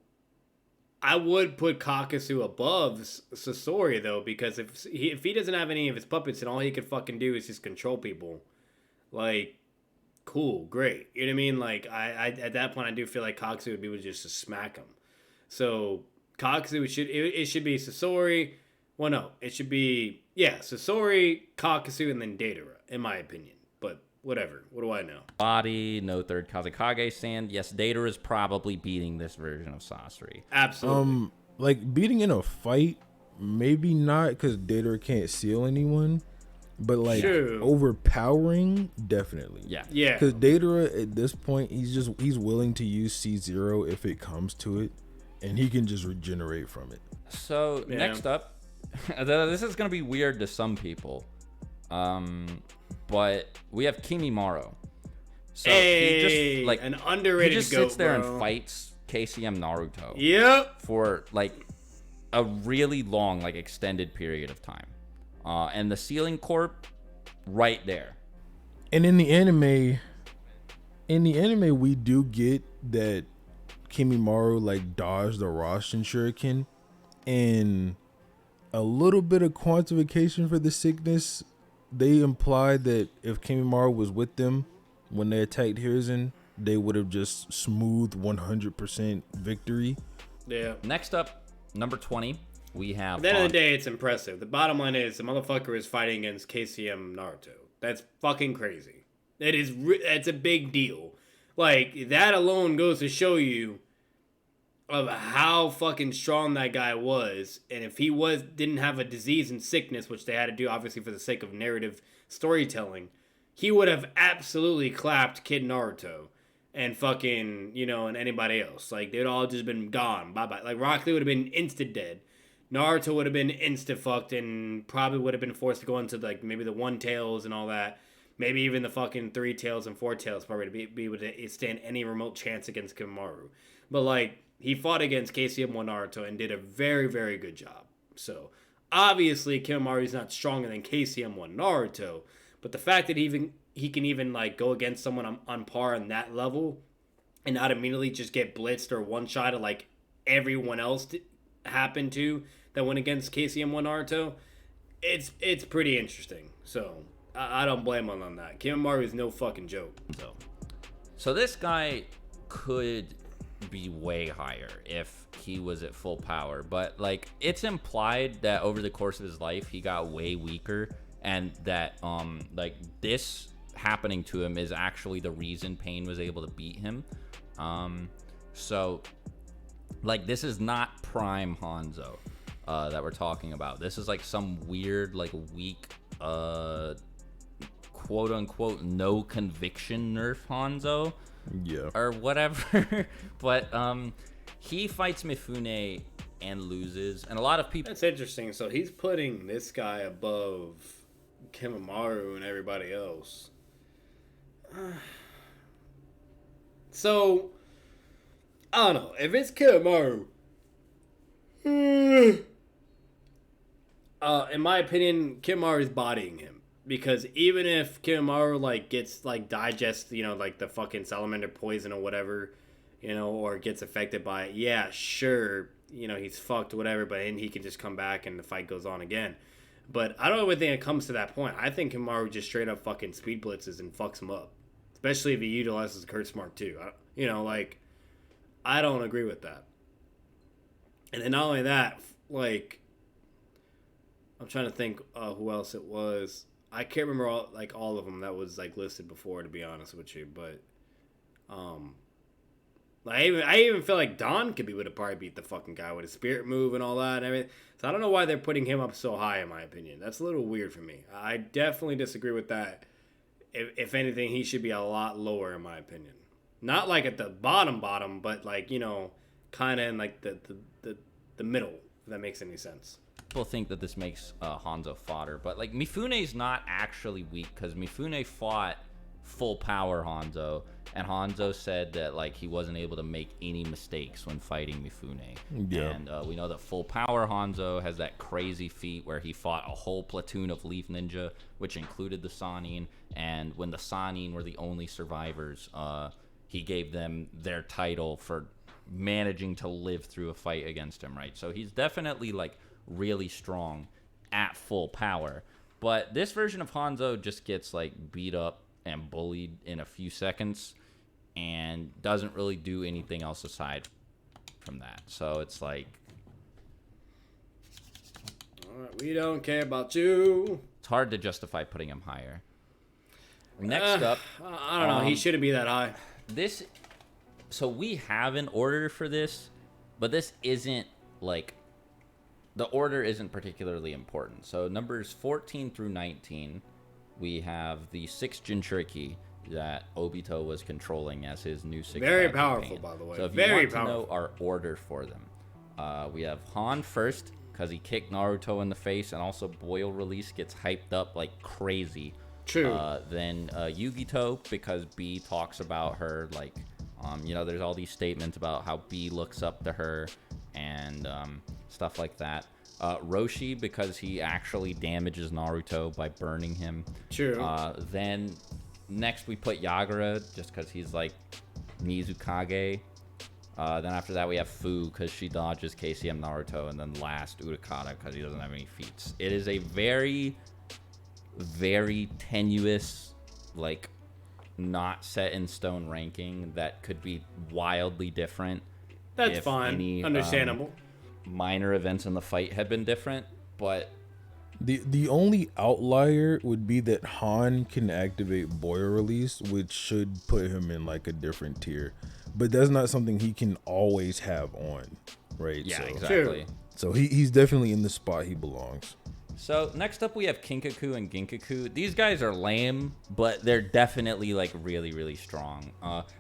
[SPEAKER 1] I would put Kakasu above Sasori, though, because if he doesn't have any of his puppets and all he could fucking do is just control people, like, cool, great. You know what I mean? Like, I at that point, I do feel like Kakasu would be able to just smack him. So, Kakasu, it should be Sasori. Well, no, it should be, Sasori, Kakasu, and then Deidara, in my opinion. But whatever. What do I know?
[SPEAKER 3] Body, no third Kazekage stand. Yes, Deidara is probably beating this version of Sasori.
[SPEAKER 1] Absolutely.
[SPEAKER 2] Like, beating in a fight, maybe not, because Deidara can't seal anyone. But, like, overpowering, definitely.
[SPEAKER 3] Yeah.
[SPEAKER 2] Because Deidara, at this point, he's willing to use C0 if it comes to it. And he can just regenerate from it.
[SPEAKER 3] So, next up, this is going to be weird to some people. But we have Kimimaro. So
[SPEAKER 1] he just,
[SPEAKER 3] like,
[SPEAKER 1] an underrated
[SPEAKER 3] he just sits there and fights KCM Naruto.
[SPEAKER 1] Yep.
[SPEAKER 3] For, like, a really long, like, extended period of time. And the Sealing Corp, right there.
[SPEAKER 2] And in the anime, we do get that Kimimaro, like, dodged the Rasen Shuriken, and a little bit of quantification for the sickness. They implied that if Kimimaro was with them when they attacked Hiruzen, they would have just smoothed 100% victory.
[SPEAKER 1] Yeah.
[SPEAKER 3] Next up, number 20, we have...
[SPEAKER 1] At the end of the day, it's impressive. The bottom line is the motherfucker is fighting against KCM Naruto. That's fucking crazy. It's a big deal. Like, that alone goes to show you of how fucking strong that guy was. And if he didn't have a disease and sickness, which they had to do obviously for the sake of narrative storytelling, he would have absolutely clapped Kid Naruto and fucking, and anybody else. Like, they'd all just been gone. Bye-bye. Like, Rock Lee would have been insta-dead. Naruto would have been insta-fucked and probably would have been forced to go into, like, maybe the One Tails and all that. Maybe even the fucking 3 Tails and 4 Tails probably to be able to stand any remote chance against Kimimaro. But, like, he fought against KCM Naruto and did a very, very good job. So, obviously, Kimimaro not stronger than KCM Naruto. But the fact that he can even, like, go against someone on par on that level and not immediately just get blitzed or one-shotted like everyone else happened to that went against KCM Naruto, it's pretty interesting. So, I don't blame him on that. Kimimaro is no fucking joke.
[SPEAKER 3] So this guy could be way higher if he was at full power, but, like, it's implied that over the course of his life he got way weaker, and that like, this happening to him is actually the reason Pain was able to beat him. So, like, this is not prime Hanzo that we're talking about. This is, like, some weird, like, weak quote unquote no conviction nerf Hanzo.
[SPEAKER 2] Yeah.
[SPEAKER 3] Or whatever. But he fights Mifune and loses. And a lot of people...
[SPEAKER 1] That's interesting. So he's putting this guy above Kimimaro and everybody else. So, I don't know. If it's Kimimaro, In my opinion, Kimamaru is bodying him. Because even if Kimamaru, like, gets, like, digests, you know, like, the fucking salamander poison or whatever, you know, or gets affected by it, yeah, sure, you know, he's fucked, whatever, but then he can just come back and the fight goes on again. But I don't even think it comes to that point. I think Kimamaru just straight up fucking speed blitzes and fucks him up. Especially if he utilizes Kurt Smart, too. You know, like, I don't agree with that. And then not only that, like, I'm trying to think who else it was. I can't remember all of them that was like listed before, to be honest with you. But I even feel like Don could be able to probably beat the fucking guy with his spirit move and all that and everything. So I don't know why they're putting him up so high, in my opinion. That's a little weird for me. I definitely disagree with that. If anything, he should be a lot lower, in my opinion. Not like at the bottom, but like, you know, kind of in like the middle, if that makes any sense.
[SPEAKER 3] People think that this makes Hanzo fodder, but like Mifune's not actually weak because Mifune fought full power Hanzo, and Hanzo said that like he wasn't able to make any mistakes when fighting Mifune.
[SPEAKER 2] Yeah.
[SPEAKER 3] And we know that full power Hanzo has that crazy feat where he fought a whole platoon of Leaf Ninja, which included the Sannin, and when the Sannin were the only survivors, he gave them their title for managing to live through a fight against him, right? So he's definitely like really strong at full power, but this version of Hanzo just gets like beat up and bullied in a few seconds and doesn't really do anything else aside from that. So it's like,
[SPEAKER 1] all right, we don't care about you.
[SPEAKER 3] it's hard to justify putting him higher. Next up,
[SPEAKER 1] I don't know, he shouldn't be that high.
[SPEAKER 3] So we have an order for this, but this isn't like, the order isn't particularly important. So numbers 14 through 19, we have the 6 Jinchuriki that Obito was controlling as his new 6.
[SPEAKER 1] Very powerful, by the way.
[SPEAKER 3] So if
[SPEAKER 1] Very
[SPEAKER 3] you want
[SPEAKER 1] powerful.
[SPEAKER 3] to know our order for them, we have Han first because he kicked Naruto in the face, and also Boil Release gets hyped up like crazy.
[SPEAKER 1] True.
[SPEAKER 3] Then Yugito because B talks about her, like, you know, there's all these statements about how B looks up to her and stuff like that. Roshi because he actually damages Naruto by burning him.
[SPEAKER 1] True.
[SPEAKER 3] Then next we put Yagura just because he's like Mizukage. Then after that we have Fu because she dodges KCM Naruto. And then last Utakata because he doesn't have any feats. It is a very, very tenuous, like, not set in stone ranking that could be wildly different.
[SPEAKER 1] That's
[SPEAKER 3] if
[SPEAKER 1] fine.
[SPEAKER 3] any,
[SPEAKER 1] Understandable.
[SPEAKER 3] Minor events in the fight had been different, but
[SPEAKER 2] The only outlier would be that Han can activate Boil Release, which should put him in like a different tier. But that's not something he can always have on, right?
[SPEAKER 3] yeah,
[SPEAKER 2] so,
[SPEAKER 3] exactly.
[SPEAKER 2] So he's definitely in the spot he belongs.
[SPEAKER 3] So next up we have Kinkaku and Ginkaku. These guys are lame, but they're definitely like really, really strong.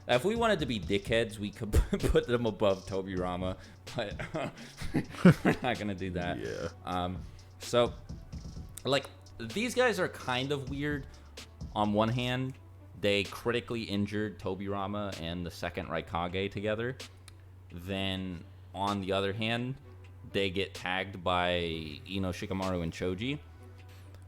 [SPEAKER 3] If we wanted to be dickheads, we could put them above Tobirama, but we're not gonna do that.
[SPEAKER 2] Yeah.
[SPEAKER 3] So like these guys are kind of weird. On one hand, they critically injured Tobirama and the second Raikage together. Then on the other hand, they get tagged by Ino Shikamaru and Choji.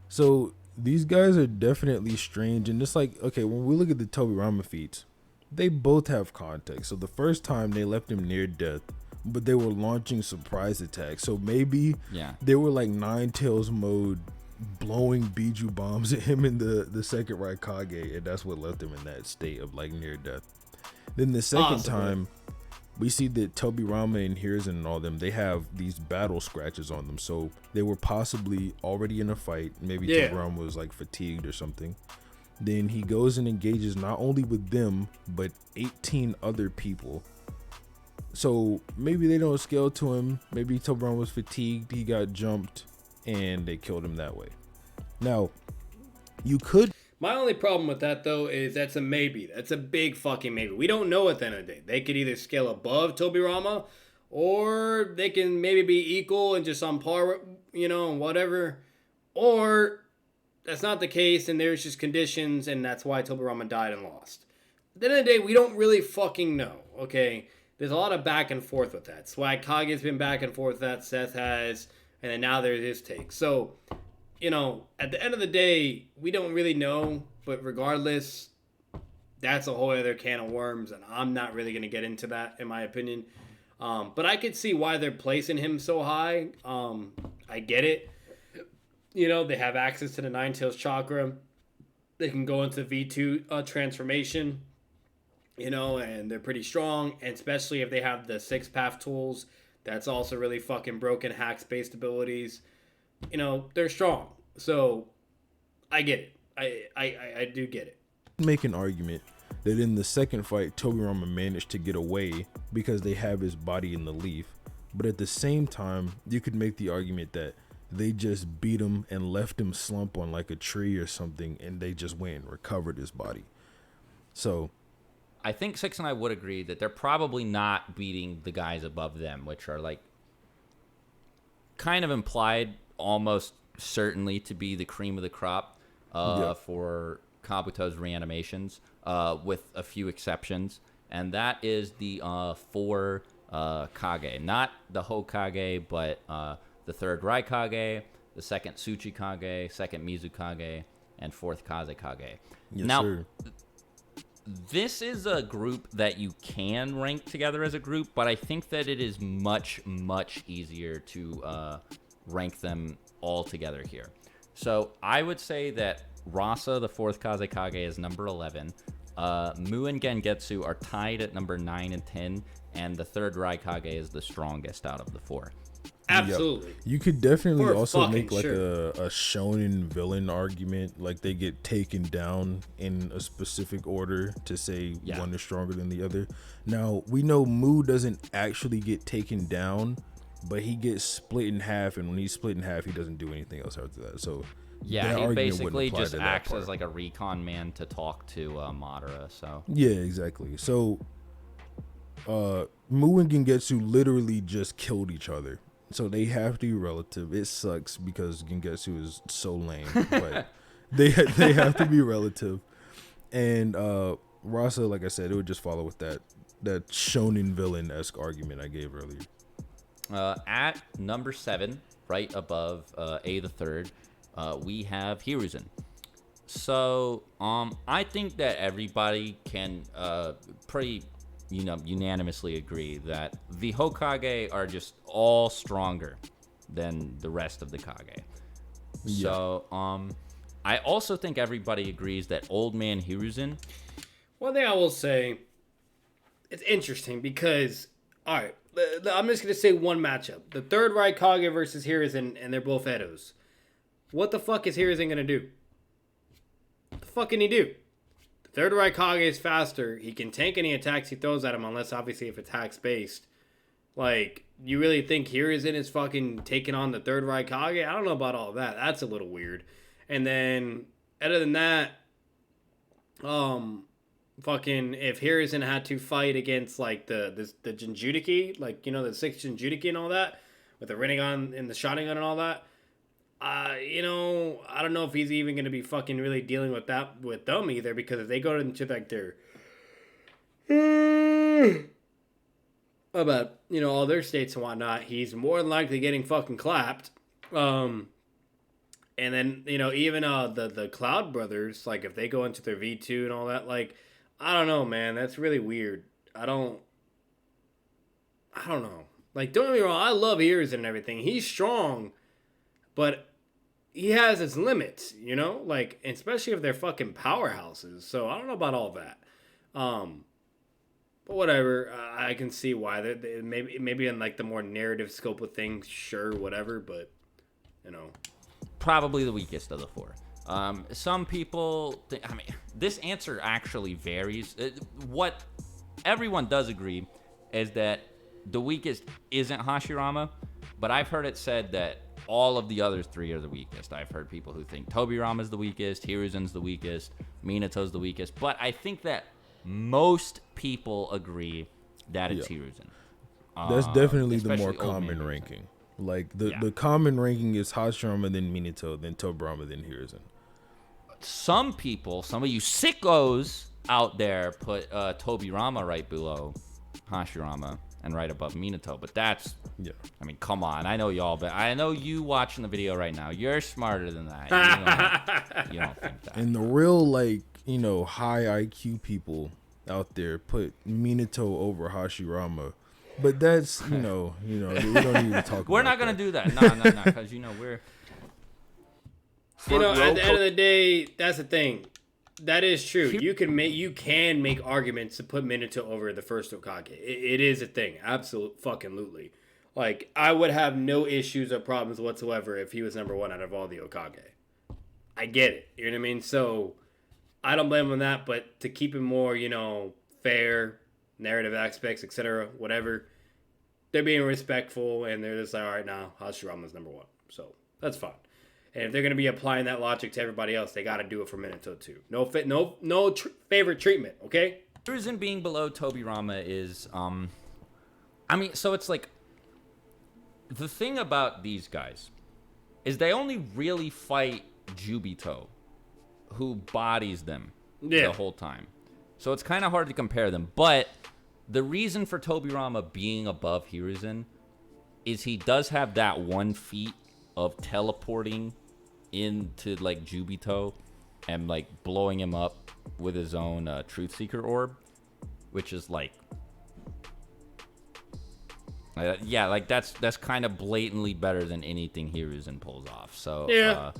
[SPEAKER 2] So these guys are definitely strange, and it's like, okay, when we look at the Tobirama feats, they both have context. So the first time they left him near death, but they were launching surprise attacks. So maybe they were like Nine Tails mode, blowing Biju bombs at him in the second Raikage, and that's what left him in that state of like near death. Then the second time, we see that Tobirama and Hiruzen and all them, they have these battle scratches on them. So they were possibly already in a fight. Maybe Tobirama was like fatigued or something. Then he goes and engages not only with them, but 18 other people. So maybe they don't scale to him. Maybe Tobirama was fatigued, he got jumped, and they killed him that way. Now, you could...
[SPEAKER 1] My only problem with that, though, is that's a maybe. That's a big fucking maybe. We don't know at the end of the day. They could either scale above Tobirama, or they can maybe be equal and just on par, you know, whatever. Or that's not the case, and there's just conditions, and that's why Tobirama died and lost. At the end of the day, we don't really fucking know, okay? there's a lot of back and forth with that. Swagkage's been back and forth with that. Seth has, and then now there's his take. So, at the end of the day, we don't really know. But regardless, that's a whole other can of worms, and I'm not really going to get into that, in my opinion. But I could see why they're placing him so high. I get it. They have access to the Nine Tails chakra. They can go into V2 transformation, and they're pretty strong. And especially if they have the 6-path tools, that's also really fucking broken hack-based abilities. They're strong. So I get it. I do get it.
[SPEAKER 2] Make an argument that in the second fight, Tobirama managed to get away because they have his body in the leaf. But at the same time, you could make the argument that they just beat him and left him slump on like a tree or something, and they just went and recovered his body. So
[SPEAKER 3] I think Six and I would agree that they're probably not beating the guys above them, which are like kind of implied almost certainly to be the cream of the crop for Kabuto's reanimations, with a few exceptions. And that is the 4 Kage. Not the Hokage, but the 3rd Raikage, the 2nd Tsuchikage, 2nd Mizukage, and 4th Kazekage.
[SPEAKER 2] Yes,
[SPEAKER 3] now,
[SPEAKER 2] sir.
[SPEAKER 3] This is a group that you can rank together as a group, but I think that it is much, much easier to rank them all together here. So I would say that Rasa, the 4th Kazekage, is number 11. Mu and Gengetsu are tied at number 9 and 10, and the 3rd Raikage is the strongest out of the 4.
[SPEAKER 1] Absolutely.
[SPEAKER 2] Yep. You could definitely
[SPEAKER 1] For
[SPEAKER 2] also make like
[SPEAKER 1] sure.
[SPEAKER 2] a shonen villain argument, like they get taken down in a specific order to say one is stronger than the other. Now, we know Mu doesn't actually get taken down, but he gets split in half, and when he's split in half, he doesn't do anything else after that. So
[SPEAKER 3] yeah, he basically just acts as like a recon man to talk to Modera. So
[SPEAKER 2] yeah, exactly. So Mu and Gengetsu literally just killed each other. So they have to be relative. It sucks because Gengetsu is so lame, but they have to be relative. And Rasa, like I said, it would just follow with that shonen villain-esque argument I gave earlier.
[SPEAKER 3] At number 7, right above A the 3rd, we have Hiruzen. So I think that everybody can pretty unanimously agree that the Hokage are just all stronger than the rest of the Kage. Yeah. So I also think everybody agrees that Old Man Hiruzen.
[SPEAKER 1] One thing I will say, it's interesting because, all right, I'm just going to say one matchup. The 3rd Raikage versus Hiruzen, and they're both Edos. What the fuck is Hiruzen going to do? What the fuck can he do? The 3rd Raikage is faster. He can tank any attacks he throws at him, unless obviously if attacks based. Like, you really think Hiruzen is fucking taking on the 3rd Raikage? I don't know about all that. That's a little weird. And then, other than that, fucking if Hiruzen had to fight against like the Jinjutiki, like the 6 Jinjutiki and all that, with the Rinnegan and the Sharingan and all that, I don't know if he's even gonna be fucking really dealing with that with them either, because if they go into like their about all their states and whatnot, he's more than likely getting fucking clapped. And then even the Cloud Brothers, like if they go into their V2 and all that, like I don't know, man, that's really weird. I don't know. Like, don't get me wrong, I love Hiruzen and everything. He's strong, but he has his limits, like, especially if they're fucking powerhouses. So I don't know about all that. But whatever, I can see why they maybe in like the more narrative scope of things, sure, whatever. But
[SPEAKER 3] probably the weakest of the 4. Some people this answer actually varies. What everyone does agree is that the weakest isn't Hashirama, but I've heard it said that all of the other 3 are the weakest. I've heard people who think Tobirama's the weakest, Hiruzen's the weakest, Minato's the weakest, but I think that most people agree that it's Hiruzen.
[SPEAKER 2] That's definitely the more
[SPEAKER 3] especially Old Man
[SPEAKER 2] common
[SPEAKER 3] Hiruzen.
[SPEAKER 2] ranking. Like the common ranking is Hashirama, then Minato, then Tobirama, then Hiruzen.
[SPEAKER 3] Some of you sickos out there put Tobirama right below Hashirama and right above Minato. But that's,
[SPEAKER 2] Yeah.
[SPEAKER 3] I mean, come on. I know y'all, but I know you watching the video right now. You're smarter than that. You don't think that.
[SPEAKER 2] And the real, like, high IQ people out there put Minato over Hashirama. But that's, we don't need to talk
[SPEAKER 3] We're
[SPEAKER 2] about
[SPEAKER 3] not going
[SPEAKER 2] that.
[SPEAKER 3] to do that. No, because, we're...
[SPEAKER 1] At the end of the day, that's the thing. That is true. You can make arguments to put Minato over the first Hokage. It is a thing. Absolutely. Like, I would have no issues or problems whatsoever if he was number one out of all the Hokage. I get it. You know what I mean? So, I don't blame him on that, but to keep it more, fair, narrative aspects, etc., whatever, they're being respectful, and they're just like, all right, now, Hashirama's number one. So, that's fine. And if they're going to be applying that logic to everybody else, they got to do it for Minato too. No favorite treatment, okay?
[SPEAKER 3] The reason being below Tobirama is, so it's like, the thing about these guys is they only really fight Jubito, who bodies them the whole time. So it's kind of hard to compare them. But the reason for Tobirama being above Hiruzen is he does have that 1 feat of teleporting into, like, Jubito and, like, blowing him up with his own Truth Seeker orb, which is, like... that's kind of blatantly better than anything Hiruzen pulls off. So,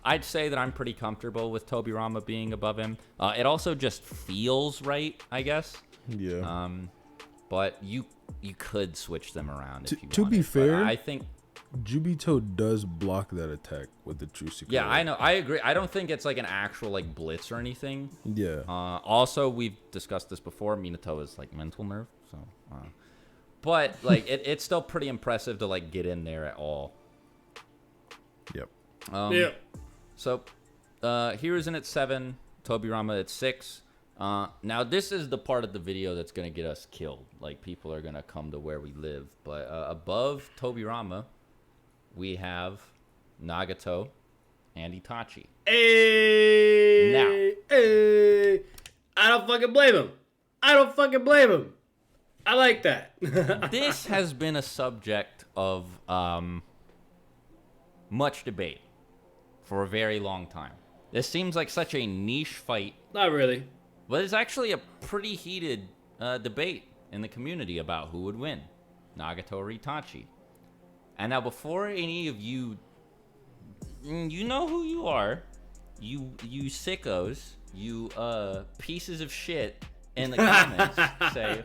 [SPEAKER 3] I'd say that I'm pretty comfortable with Tobirama being above him. It also just feels right, I guess.
[SPEAKER 2] Yeah.
[SPEAKER 3] But you could switch them around if you wanted.
[SPEAKER 2] To be fair,
[SPEAKER 3] I think
[SPEAKER 2] Jubito does block that attack with the True Secret.
[SPEAKER 3] Yeah, I know. I agree. I don't think it's like an actual like blitz or anything.
[SPEAKER 2] Yeah.
[SPEAKER 3] Also, we've discussed this before. Minato is like mental nerve, so. But like it's still pretty impressive to like get in there at all.
[SPEAKER 2] Yep.
[SPEAKER 3] So, Hiruzen at 7, Tobirama at 6. Now this is the part of the video that's gonna get us killed. Like people are gonna come to where we live. But above Tobirama, we have Nagato and Hitachi.
[SPEAKER 1] Hey, I don't fucking blame him. I like that.
[SPEAKER 3] This has been a subject of much debate for a very long time. This seems like such a niche fight.
[SPEAKER 1] Not really.
[SPEAKER 3] But it's actually a pretty heated debate in the community about who would win, Nagato or Hitachi. And now, before any of you, you know who you are, you sickos, you pieces of shit in the comments say,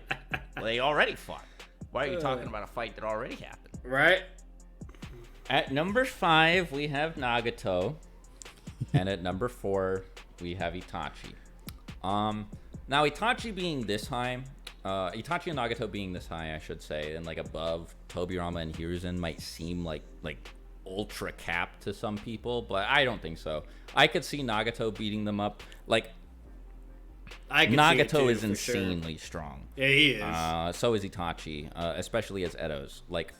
[SPEAKER 3] well, they already fought. Why are you talking about a fight that already happened?
[SPEAKER 1] Right.
[SPEAKER 3] At number 5, we have Nagato, and at number 4, we have Hitachi. Now Hitachi being this high, Hitachi and Nagato being this high, I should say, and like above Tobirama and Hiruzen might seem like ultra capped to some people, but I don't think so. I could see Nagato beating them up. Like Nagato is insanely strong.
[SPEAKER 1] Yeah, he is.
[SPEAKER 3] So is Hitachi, especially as Edo's. Like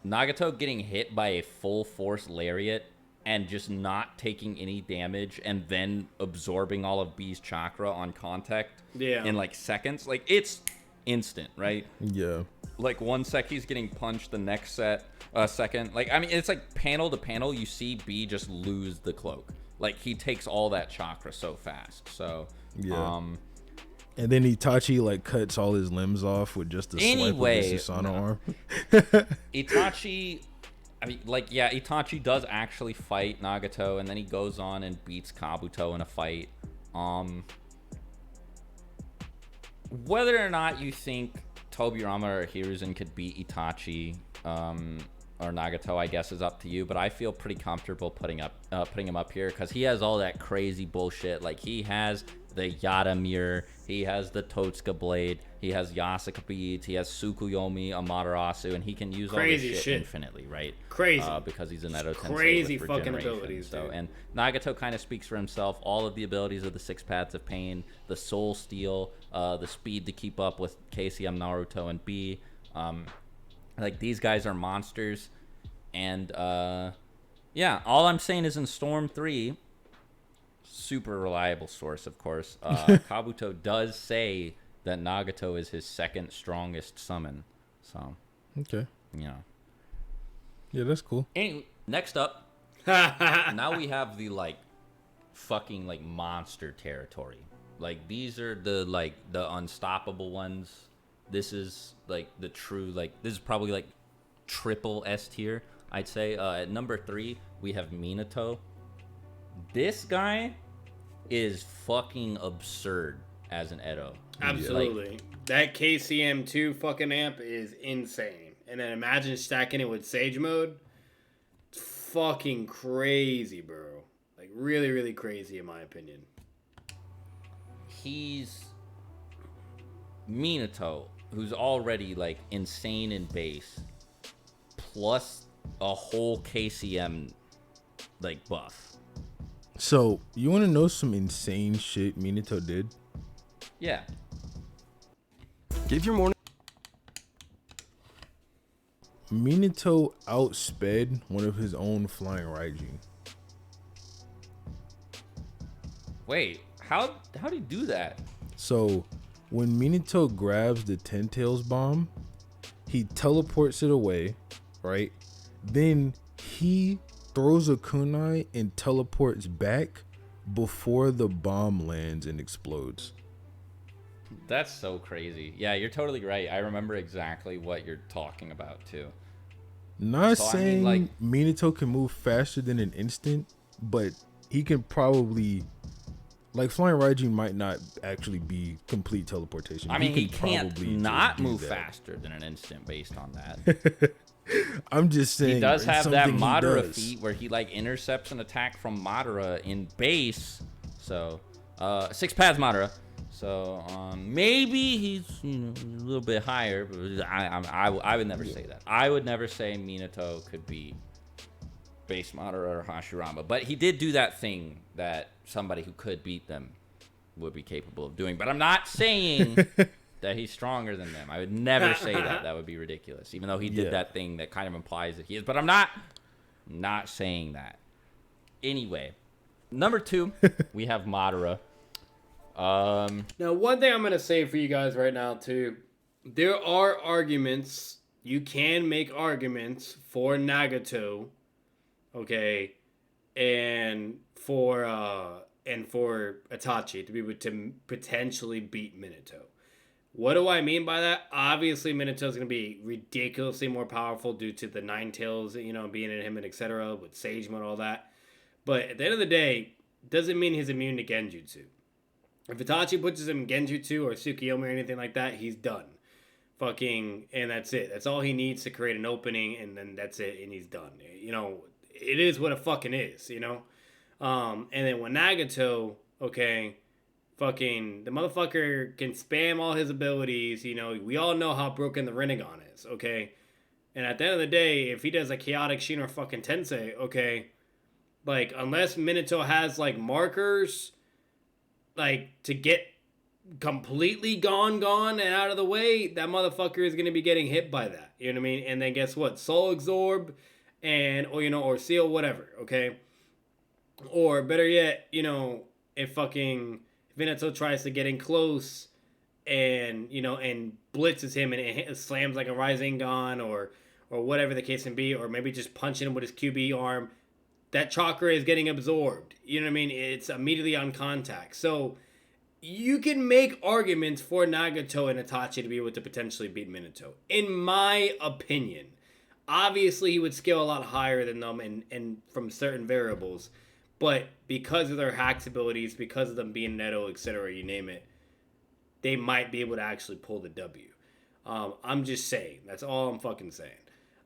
[SPEAKER 3] Nagato getting hit by a full force lariat and just not taking any damage and then absorbing all of B's chakra on contact in like seconds. Like it's instant, right?
[SPEAKER 2] Yeah.
[SPEAKER 3] Like 1 sec he's getting punched, the next second. Like, I mean, it's like panel to panel you see B just lose the cloak. Like he takes all that chakra so fast. So
[SPEAKER 2] yeah. And then Hitachi like cuts all his limbs off with just a swipe of his Susanoo arm.
[SPEAKER 3] Itachi, I mean, like, yeah, Itachi does actually fight Nagato, and then he goes on and beats Kabuto in a fight. Whether or not you think Tobirama or Hiruzen could beat Itachi or Nagato, I guess, is up to you. But I feel pretty comfortable putting him up here because he has all that crazy bullshit. Like, he has the Yada mirror, he has the Totsuka blade, he has Yasuka beads, he has Tsukuyomi, Amaterasu, and he can use
[SPEAKER 1] crazy
[SPEAKER 3] all this shit infinitely, right?
[SPEAKER 1] Crazy.
[SPEAKER 3] Because he's an Edo Tensei
[SPEAKER 1] crazy
[SPEAKER 3] with
[SPEAKER 1] fucking
[SPEAKER 3] regeneration.
[SPEAKER 1] abilities,
[SPEAKER 3] so,
[SPEAKER 1] dude.
[SPEAKER 3] and Nagato kind of speaks for himself. All of the abilities of the 6 Paths of Pain, the Soul Steal, the speed to keep up with KCM, Naruto, and B. Like, these guys are monsters. And, yeah, all I'm saying is in Storm 3... super reliable source, of course. Kabuto does say that Nagato is his second strongest summon. So,
[SPEAKER 2] Okay.
[SPEAKER 3] you know.
[SPEAKER 2] Yeah, that's cool.
[SPEAKER 3] Anyway, next up, now we have the like fucking like monster territory. Like these are the like the unstoppable ones. This is like the true like this is probably like triple S tier, I'd say. At number 3, we have Minato. This guy is fucking absurd as an Edo.
[SPEAKER 1] Absolutely. That KCM2 fucking amp is insane. And then imagine stacking it with Sage mode. It's fucking crazy, bro. Like, really, really crazy, in my opinion.
[SPEAKER 3] He's Minato, who's already, like, insane in base, plus a whole KCM, like, buff.
[SPEAKER 2] So, you want to know some insane shit Minato did?
[SPEAKER 3] Yeah.
[SPEAKER 4] Give your morning.
[SPEAKER 2] Minato outsped one of his own flying Raijin.
[SPEAKER 3] Wait, how'd he do that?
[SPEAKER 2] So, when Minato grabs the Ten Tails bomb, he teleports it away, right? Then he throws a kunai and teleports back before the bomb lands and explodes.
[SPEAKER 3] That's so crazy. Yeah, you're totally right. I remember exactly what you're talking about, too.
[SPEAKER 2] Not
[SPEAKER 3] So, I
[SPEAKER 2] saying
[SPEAKER 3] mean, like-
[SPEAKER 2] Minato can move faster than an instant, but he can probably, like, flying Raijin might not actually be complete teleportation.
[SPEAKER 3] I mean, he
[SPEAKER 2] could
[SPEAKER 3] can't
[SPEAKER 2] probably
[SPEAKER 3] not
[SPEAKER 2] just do
[SPEAKER 3] move
[SPEAKER 2] that.
[SPEAKER 3] faster than an instant based on that.
[SPEAKER 2] I'm just saying.
[SPEAKER 3] He does
[SPEAKER 2] it's
[SPEAKER 3] have that
[SPEAKER 2] something he
[SPEAKER 3] Modera
[SPEAKER 2] does.
[SPEAKER 3] feat where he like intercepts an attack from Modera in base. So, 6 paths Modera. So maybe he's a little bit higher, but I would never say that. I would never say Minato could be base Modera or Hashirama, but he did do that thing that somebody who could beat them would be capable of doing. But I'm not saying that he's stronger than them. I would never say that. That would be ridiculous. Even though he did that thing that kind of implies that he is. But I'm not saying that. Anyway, number 2, we have Modera.
[SPEAKER 1] Now, one thing I'm going to say for you guys right now, too. There are arguments. You can make arguments for Nagato. Okay. And for Hitachi to be able to potentially beat Minato. What do I mean by that? Obviously, Minato is going to be ridiculously more powerful due to the 9 tails, you know, being in him and etc. with Sage mode, all that. But at the end of the day, doesn't mean he's immune to Genjutsu. If Hitachi puts him in Genjutsu or Tsukiyomi or anything like that, he's done. Fucking, and that's it. That's all he needs to create an opening, and then that's it, and he's done. You know, it is what it fucking is, you know? And then when Nagato, okay, fucking, the motherfucker can spam all his abilities, you know, we all know how broken the Rinnegan is, okay? And at the end of the day, if he does a Chaotic Shin or fucking Tensei, okay, like, unless Minato has, like, markers, like, to get completely gone and out of the way, that motherfucker is going to be getting hit by that. You know what I mean? And then guess what? Soul Absorb and, or, you know, or Seal, whatever, okay? Or better yet, you know, if fucking Minato tries to get in close and, you know, and blitzes him and it slams like a Rasengan or whatever the case can be, or maybe just punching him with his QB arm, that chakra is getting absorbed. You know what I mean? It's immediately on contact. So you can make arguments for Nagato and Hitachi to be able to potentially beat Minato. In my opinion. Obviously, he would scale a lot higher than them and from certain variables. But because of their hacks abilities, because of them being Neto, etc., you name it, they might be able to actually pull the W. I'm just saying. That's all I'm fucking saying.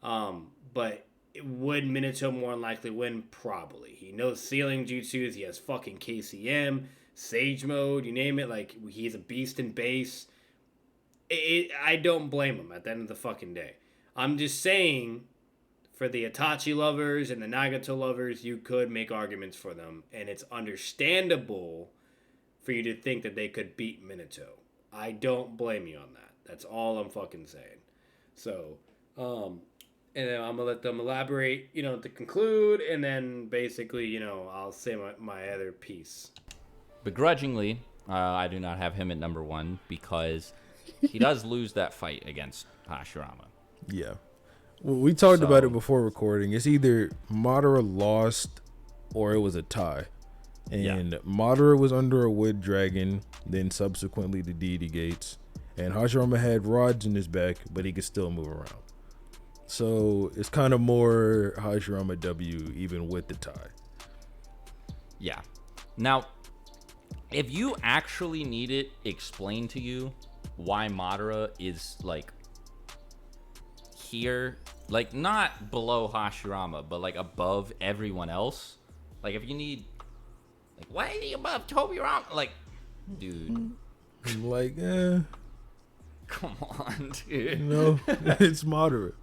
[SPEAKER 1] But would Minato more than likely win? Probably. He knows ceiling jutsus. He has fucking KCM, Sage mode, you name it. Like, he's a beast in base. I don't blame him at the end of the fucking day. I'm just saying, for the Hitachi lovers and the Nagato lovers, you could make arguments for them. And it's understandable for you to think that they could beat Minato. I don't blame you on that. That's all I'm fucking saying. So, and then I'm going to let them elaborate, you know, to conclude. And then basically, you know, I'll say my other piece.
[SPEAKER 3] Begrudgingly, I do not have him at number 1 because he does lose that fight against Hashirama.
[SPEAKER 2] Yeah. Well, we talked about it before recording. It's either Modera lost or it was a tie. And Modera was under a wood dragon, then subsequently the deity gates. And Hashirama had rods in his back, but he could still move around. So it's kind of more Hashirama W even with the tie.
[SPEAKER 3] Yeah. Now, if you actually need it explained to you why Modera is like here, like not below Hashirama, but like above everyone else, like if you need, like why is he above Tobirama? Like, dude,
[SPEAKER 2] I'm like,
[SPEAKER 3] come on, dude.
[SPEAKER 2] no, it's Modera.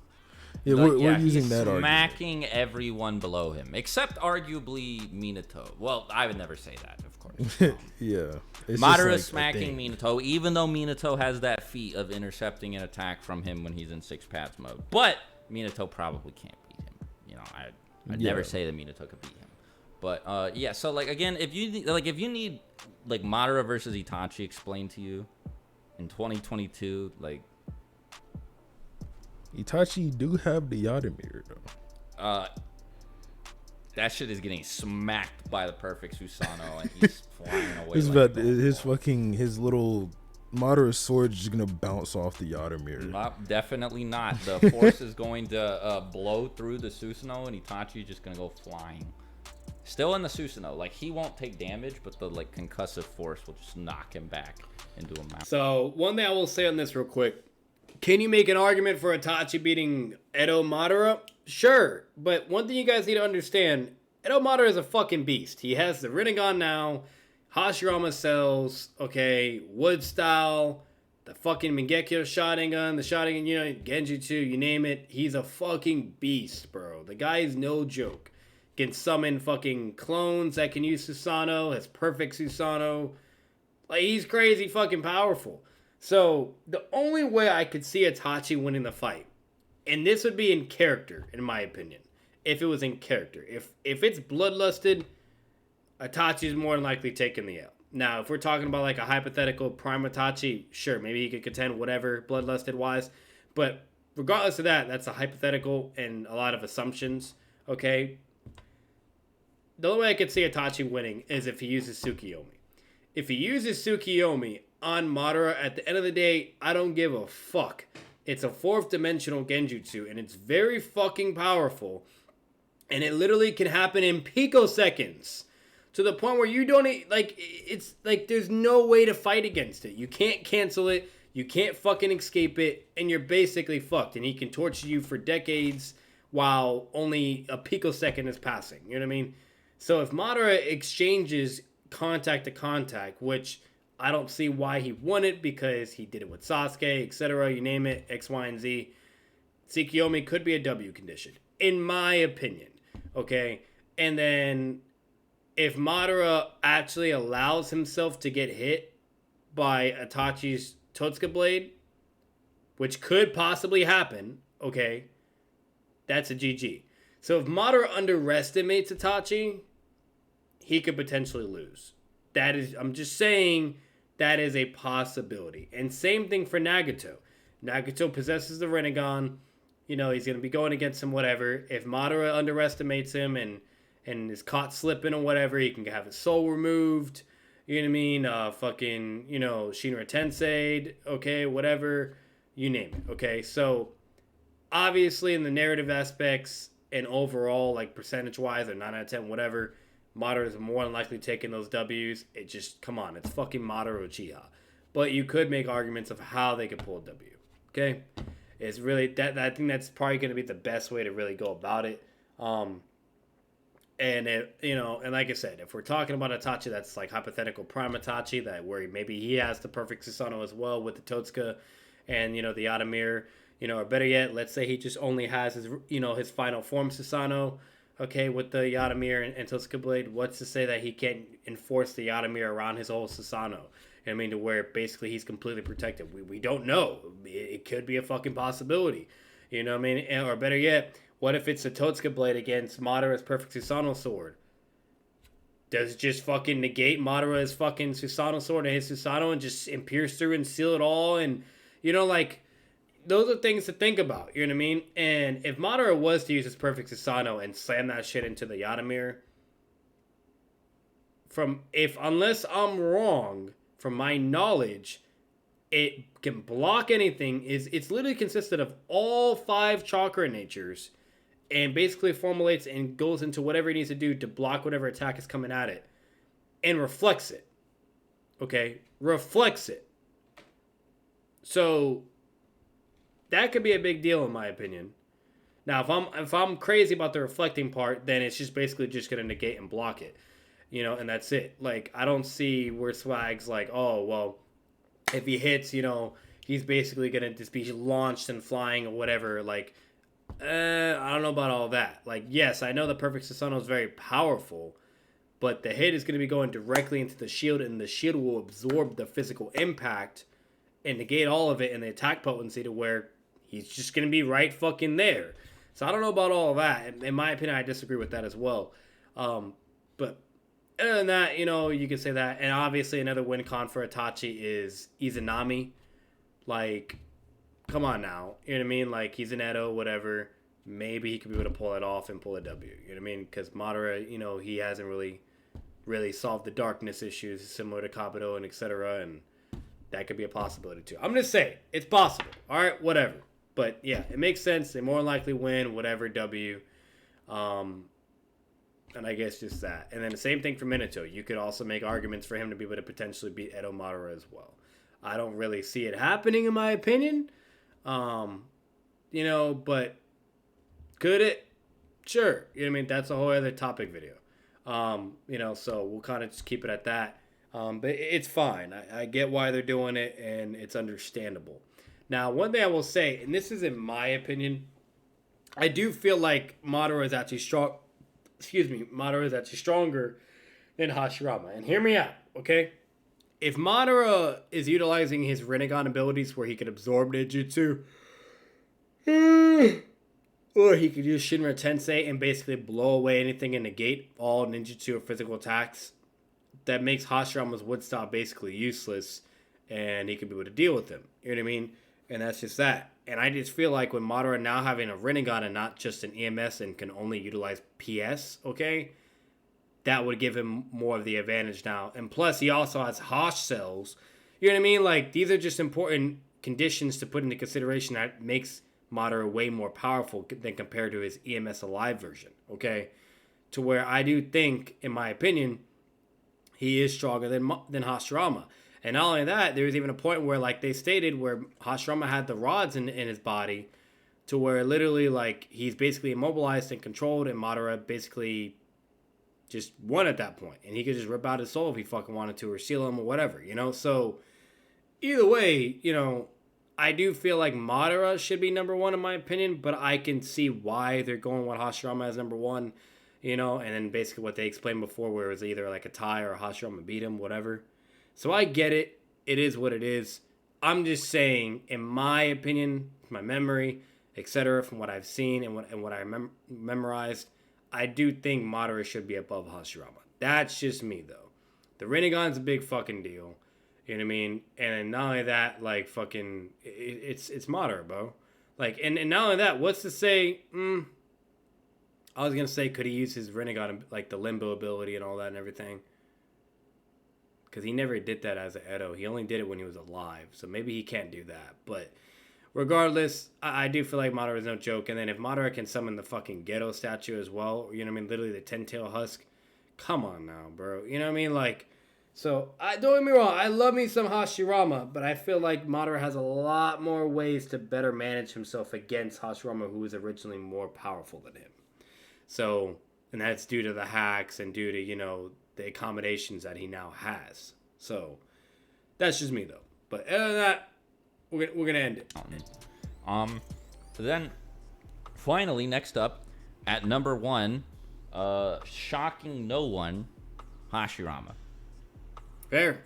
[SPEAKER 2] Yeah, we're using that argument.
[SPEAKER 3] Smacking everyone below him, except arguably Minato. Well, I would never say that, of course.
[SPEAKER 2] Yeah.
[SPEAKER 3] Modera smacking Minato, even though Minato has that feat of intercepting an attack from him when he's in 6 paths mode. But Minato probably can't beat him. You know, I'd never say that Minato could beat him. But yeah, so like again, if you need like Modera versus Hitachi explained to you in 2022, like
[SPEAKER 2] Hitachi do have the Yadamir though.
[SPEAKER 3] That shit is getting smacked by the perfect Susanoo, and he's flying away.
[SPEAKER 2] His little Modera sword is just gonna bounce off the Yadamir.
[SPEAKER 3] Definitely not. The force is going to blow through the Susanoo, and Itachi is just gonna go flying. Still in the Susanoo, like he won't take damage, but the like concussive force will just knock him back into a mountain.
[SPEAKER 1] So one thing I will say on this real quick. Can you make an argument for Hitachi beating Edo Modera? Sure, but one thing you guys need to understand, Edo Modera is a fucking beast. He has the Rinnegan now, Hashirama cells, okay, wood style, the fucking Mingekyo Sharingan, the Sharingan, you know, Genjutsu, you name it. He's a fucking beast, bro. The guy is no joke. Can summon fucking clones that can use Susanoo, has perfect Susanoo. Like, he's crazy fucking powerful. So, the only way I could see Hitachi winning the fight, and this would be in character, in my opinion, if it was in character. If it's bloodlusted, Itachi's more than likely taking the L. Now, if we're talking about like a hypothetical prime Hitachi, sure, maybe he could contend whatever bloodlusted-wise. But regardless of that, that's a hypothetical and a lot of assumptions, okay? The only way I could see Itachi winning is if he uses Tsukiyomi. If he uses Tsukiyomi on Modera, at the end of the day, I don't give a fuck. It's a 4th dimensional genjutsu, and it's very fucking powerful. And it literally can happen in picoseconds. To the point where you don't, like, it's like there's no way to fight against it. You can't cancel it. You can't fucking escape it. And you're basically fucked. And he can torture you for decades while only a picosecond is passing. You know what I mean? So if Modera exchanges contact to contact, which I don't see why he won it, because he did it with Sasuke, etc. You name it, X, Y, and Z. Tsukiyomi could be a W condition, in my opinion. Okay? And then if Modera actually allows himself to get hit by Itachi's Totsuka Blade, which could possibly happen, okay, that's a GG. So if Modera underestimates Hitachi, he could potentially lose. That is, I'm just saying, that is a possibility. And same thing for Nagato. Nagato possesses the Rinnegan. You know, he's going to be going against him, whatever. If Modera underestimates him and is caught slipping or whatever, he can have his soul removed. You know what I mean? Fucking, you know, Shinra Tensei, okay, whatever. You name it, okay? So, obviously, in the narrative aspects and overall, like, percentage-wise, or 9 out of 10, whatever, Modera is more than likely taking those W's. It just, come on, it's fucking Modera Uchiha. But you could make arguments of how they could pull a W. Okay? It's really, that. I think that's probably going to be the best way to really go about it. And it, you know, and like I said, if we're talking about Itachi, that's like hypothetical prime Itachi, that where maybe he has the perfect Susanoo as well with the Totsuka and, you know, the Adamir, you know, or better yet, let's say he just only has his, you know, his final form Susanoo, okay, with the Yadamir and Totsuka Blade. What's to say that he can't enforce the Yadamir around his whole Susanoo? I mean, to where basically he's completely protected. We don't know. It could be a fucking possibility. You know what I mean? Or better yet, what if it's a Totsuka Blade against Modera's perfect Susanoo sword? Does it just fucking negate Madara's fucking Susanoo sword and his Susanoo and just and pierce through and seal it all? And, you know, like, those are things to think about, you know what I mean? And if Modera was to use his perfect Susanoo and slam that shit into the Yatamir, unless I'm wrong, from my knowledge, it can block anything. It's literally consisted of all 5 chakra natures, and basically formulates and goes into whatever it needs to do to block whatever attack is coming at it, and reflects it. Okay, reflects it. So that could be a big deal in my opinion. Now, if I'm crazy about the reflecting part, then it's just basically just gonna negate and block it, you know, and that's it. Like, I don't see where Swag's like, oh well, if he hits, you know, he's basically gonna just be launched and flying or whatever. Like, I don't know about all that. Like, yes, I know the perfect Susanoo is very powerful, but the hit is gonna be going directly into the shield, and the shield will absorb the physical impact and negate all of it in the attack potency to where he's just going to be right fucking there. So I don't know about all of that. In my opinion, I disagree with that as well. But other than that, you know, you can say that. And obviously another win con for Hitachi is Izanami. Like, come on now. You know what I mean? Like, he's an Edo, whatever. Maybe he could be able to pull it off and pull a W. You know what I mean? Because Modera, you know, he hasn't really solved the darkness issues similar to Kabuto and etc. And that could be a possibility too. I'm just saying, it's possible. All right, whatever. But yeah, it makes sense. They more than likely win, whatever, W. And I guess just that. And then the same thing for Minato. You could also make arguments for him to be able to potentially beat Edo Madara as well. I don't really see it happening in my opinion. You know, but could it? Sure. You know what I mean? That's a whole other topic video. You know, so we'll kind of just keep it at that. But it's fine. I get why they're doing it, and it's understandable. Now, one thing I will say, and this is in my opinion, I do feel like Modera is actually strong. Excuse me, Modera is actually stronger than Hashirama. And hear me out, okay? If Modera is utilizing his Rinnegan abilities where he can absorb ninjutsu, or he could use Shinra Tensei and basically blow away anything and negate all ninjutsu or physical attacks, that makes Hashirama's wood style basically useless, and he could be able to deal with them. You know what I mean? And that's just that. And I just feel like with Modera now having a Rinnegan and not just an EMS and can only utilize PS, okay, that would give him more of the advantage now. And plus, he also has Hosh cells. You know what I mean? Like, these are just important conditions to put into consideration that makes Modera way more powerful than compared to his EMS Alive version, okay? To where I do think, in my opinion, he is stronger than Hashirama. And not only that, there was even a point where, like they stated, where Hashirama had the rods in his body, to where literally, like, he's basically immobilized and controlled, and Modera basically just won at that point. And he could just rip out his soul if he fucking wanted to, or seal him, or whatever, you know? So, either way, you know, I do feel like Modera should be number 1 in my opinion, but I can see why they're going with Hashirama as number 1, you know? And then basically what they explained before, where it was either like a tie or Hashirama beat him, whatever. So I get it. It is what it is. I'm just saying, in my opinion, my memory, etc., from what I've seen and what I memorized, I do think Modera should be above Hashirama. That's just me, though. The Rinnegan's a big fucking deal. You know what I mean? And not only that, like, fucking, it's Modera, bro. Like, and not only that, what's to say, I was going to say, could he use his Rinnegan, like, the Limbo ability and all that and everything? Because he never did that as an Edo. He only did it when he was alive. So maybe he can't do that. But regardless, I do feel like Modera is no joke. And then if Modera can summon the fucking Ghetto statue as well, you know what I mean? Literally the 10-tail husk. Come on now, bro. You know what I mean? Like, so, don't get me wrong. I love me some Hashirama. But I feel like Modera has a lot more ways to better manage himself against Hashirama, who was originally more powerful than him. So, and that's due to the hacks and due to, you know, the accommodations that he now has. So that's just me though. But other than that, we're gonna end it.
[SPEAKER 3] Then finally, next up at number 1, shocking no one, Hashirama.
[SPEAKER 1] Fair.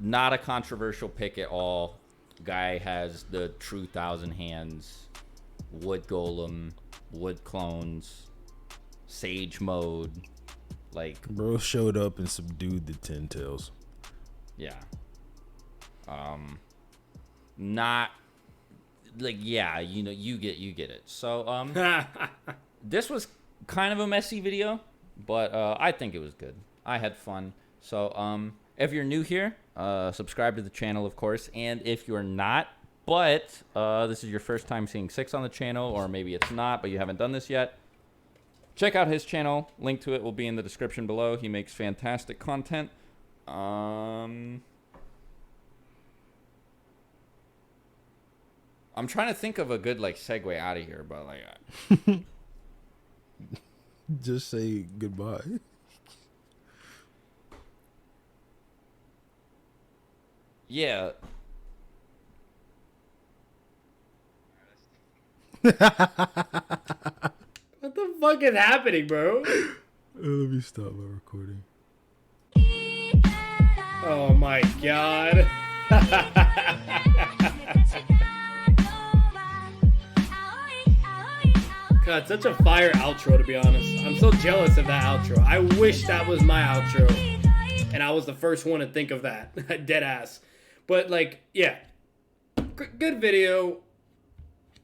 [SPEAKER 3] Not a controversial pick at all. Guy has the true 1,000 hands, wood golem, wood clones, sage mode, Like,
[SPEAKER 2] Bro showed up and subdued the Ten Tails.
[SPEAKER 3] yeah. Not like, yeah, you know, you get it. So this was kind of a messy video, but I think it was good. I had fun. So if you're new here, subscribe to the channel, of course. And if you're not, but this is your first time seeing Six on the channel, or maybe it's not, but you haven't done this yet, check out his channel. Link to it will be in the description below. He makes fantastic content. I'm trying to think of a good like segue out of here, but like,
[SPEAKER 2] Just say goodbye.
[SPEAKER 3] yeah.
[SPEAKER 1] What the fuck is happening, bro?
[SPEAKER 2] Let me stop my recording.
[SPEAKER 1] Oh my god. God, such a fire outro, to be honest. I'm so jealous of that outro. I wish that was my outro. And I was the first one to think of that. Dead ass. But, like, yeah. Good video.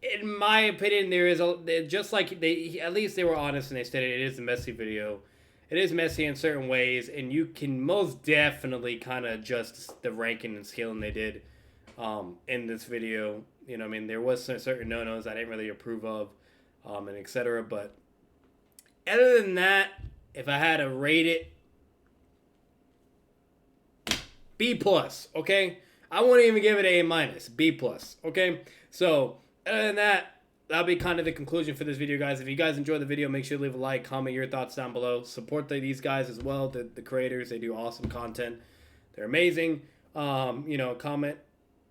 [SPEAKER 1] In my opinion, there is just like at least they were honest and they said it is a messy video. It is messy in certain ways, and you can most definitely kind of adjust the ranking and scaling they did in this video. You know, I mean, there was some certain no-nos I didn't really approve of, and etc. But other than that, if I had to rate it, B+, okay? I wouldn't even give it a A-, B+, okay? So, other than that, that'll be kind of the conclusion for this video, guys. If you guys enjoyed the video, make sure to leave a like, comment your thoughts down below. Support these guys as well, the creators. They do awesome content. They're amazing. You know, comment.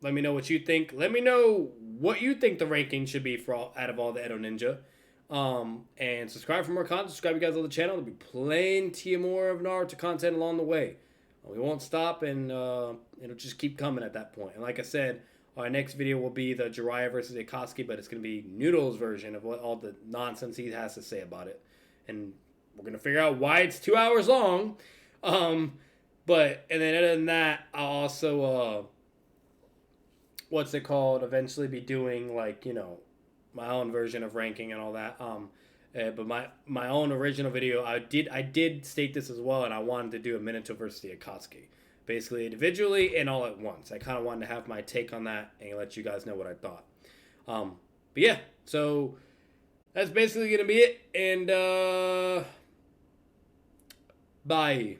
[SPEAKER 1] Let me know what you think. Let me know what you think the ranking should be for out of all the Edo Ninja. And subscribe for more content. Subscribe, you guys, to the channel. There'll be plenty more of Naruto content along the way. We won't stop, and it'll just keep coming at that point. And like I said, our next video will be the Jiraiya versus Akatsuki, but it's going to be Noodle's version of what all the nonsense he has to say about it. And we're going to figure out why it's 2 hours long. And then other than that, I'll also, eventually be doing, like, you know, my own version of ranking and all that. But my own original video, I did state this as well, and I wanted to do a Minato versus the Akatsuki. Basically individually and all at once. I kind of wanted to have my take on that and let you guys know what I thought. But yeah, so that's basically going to be it. And bye.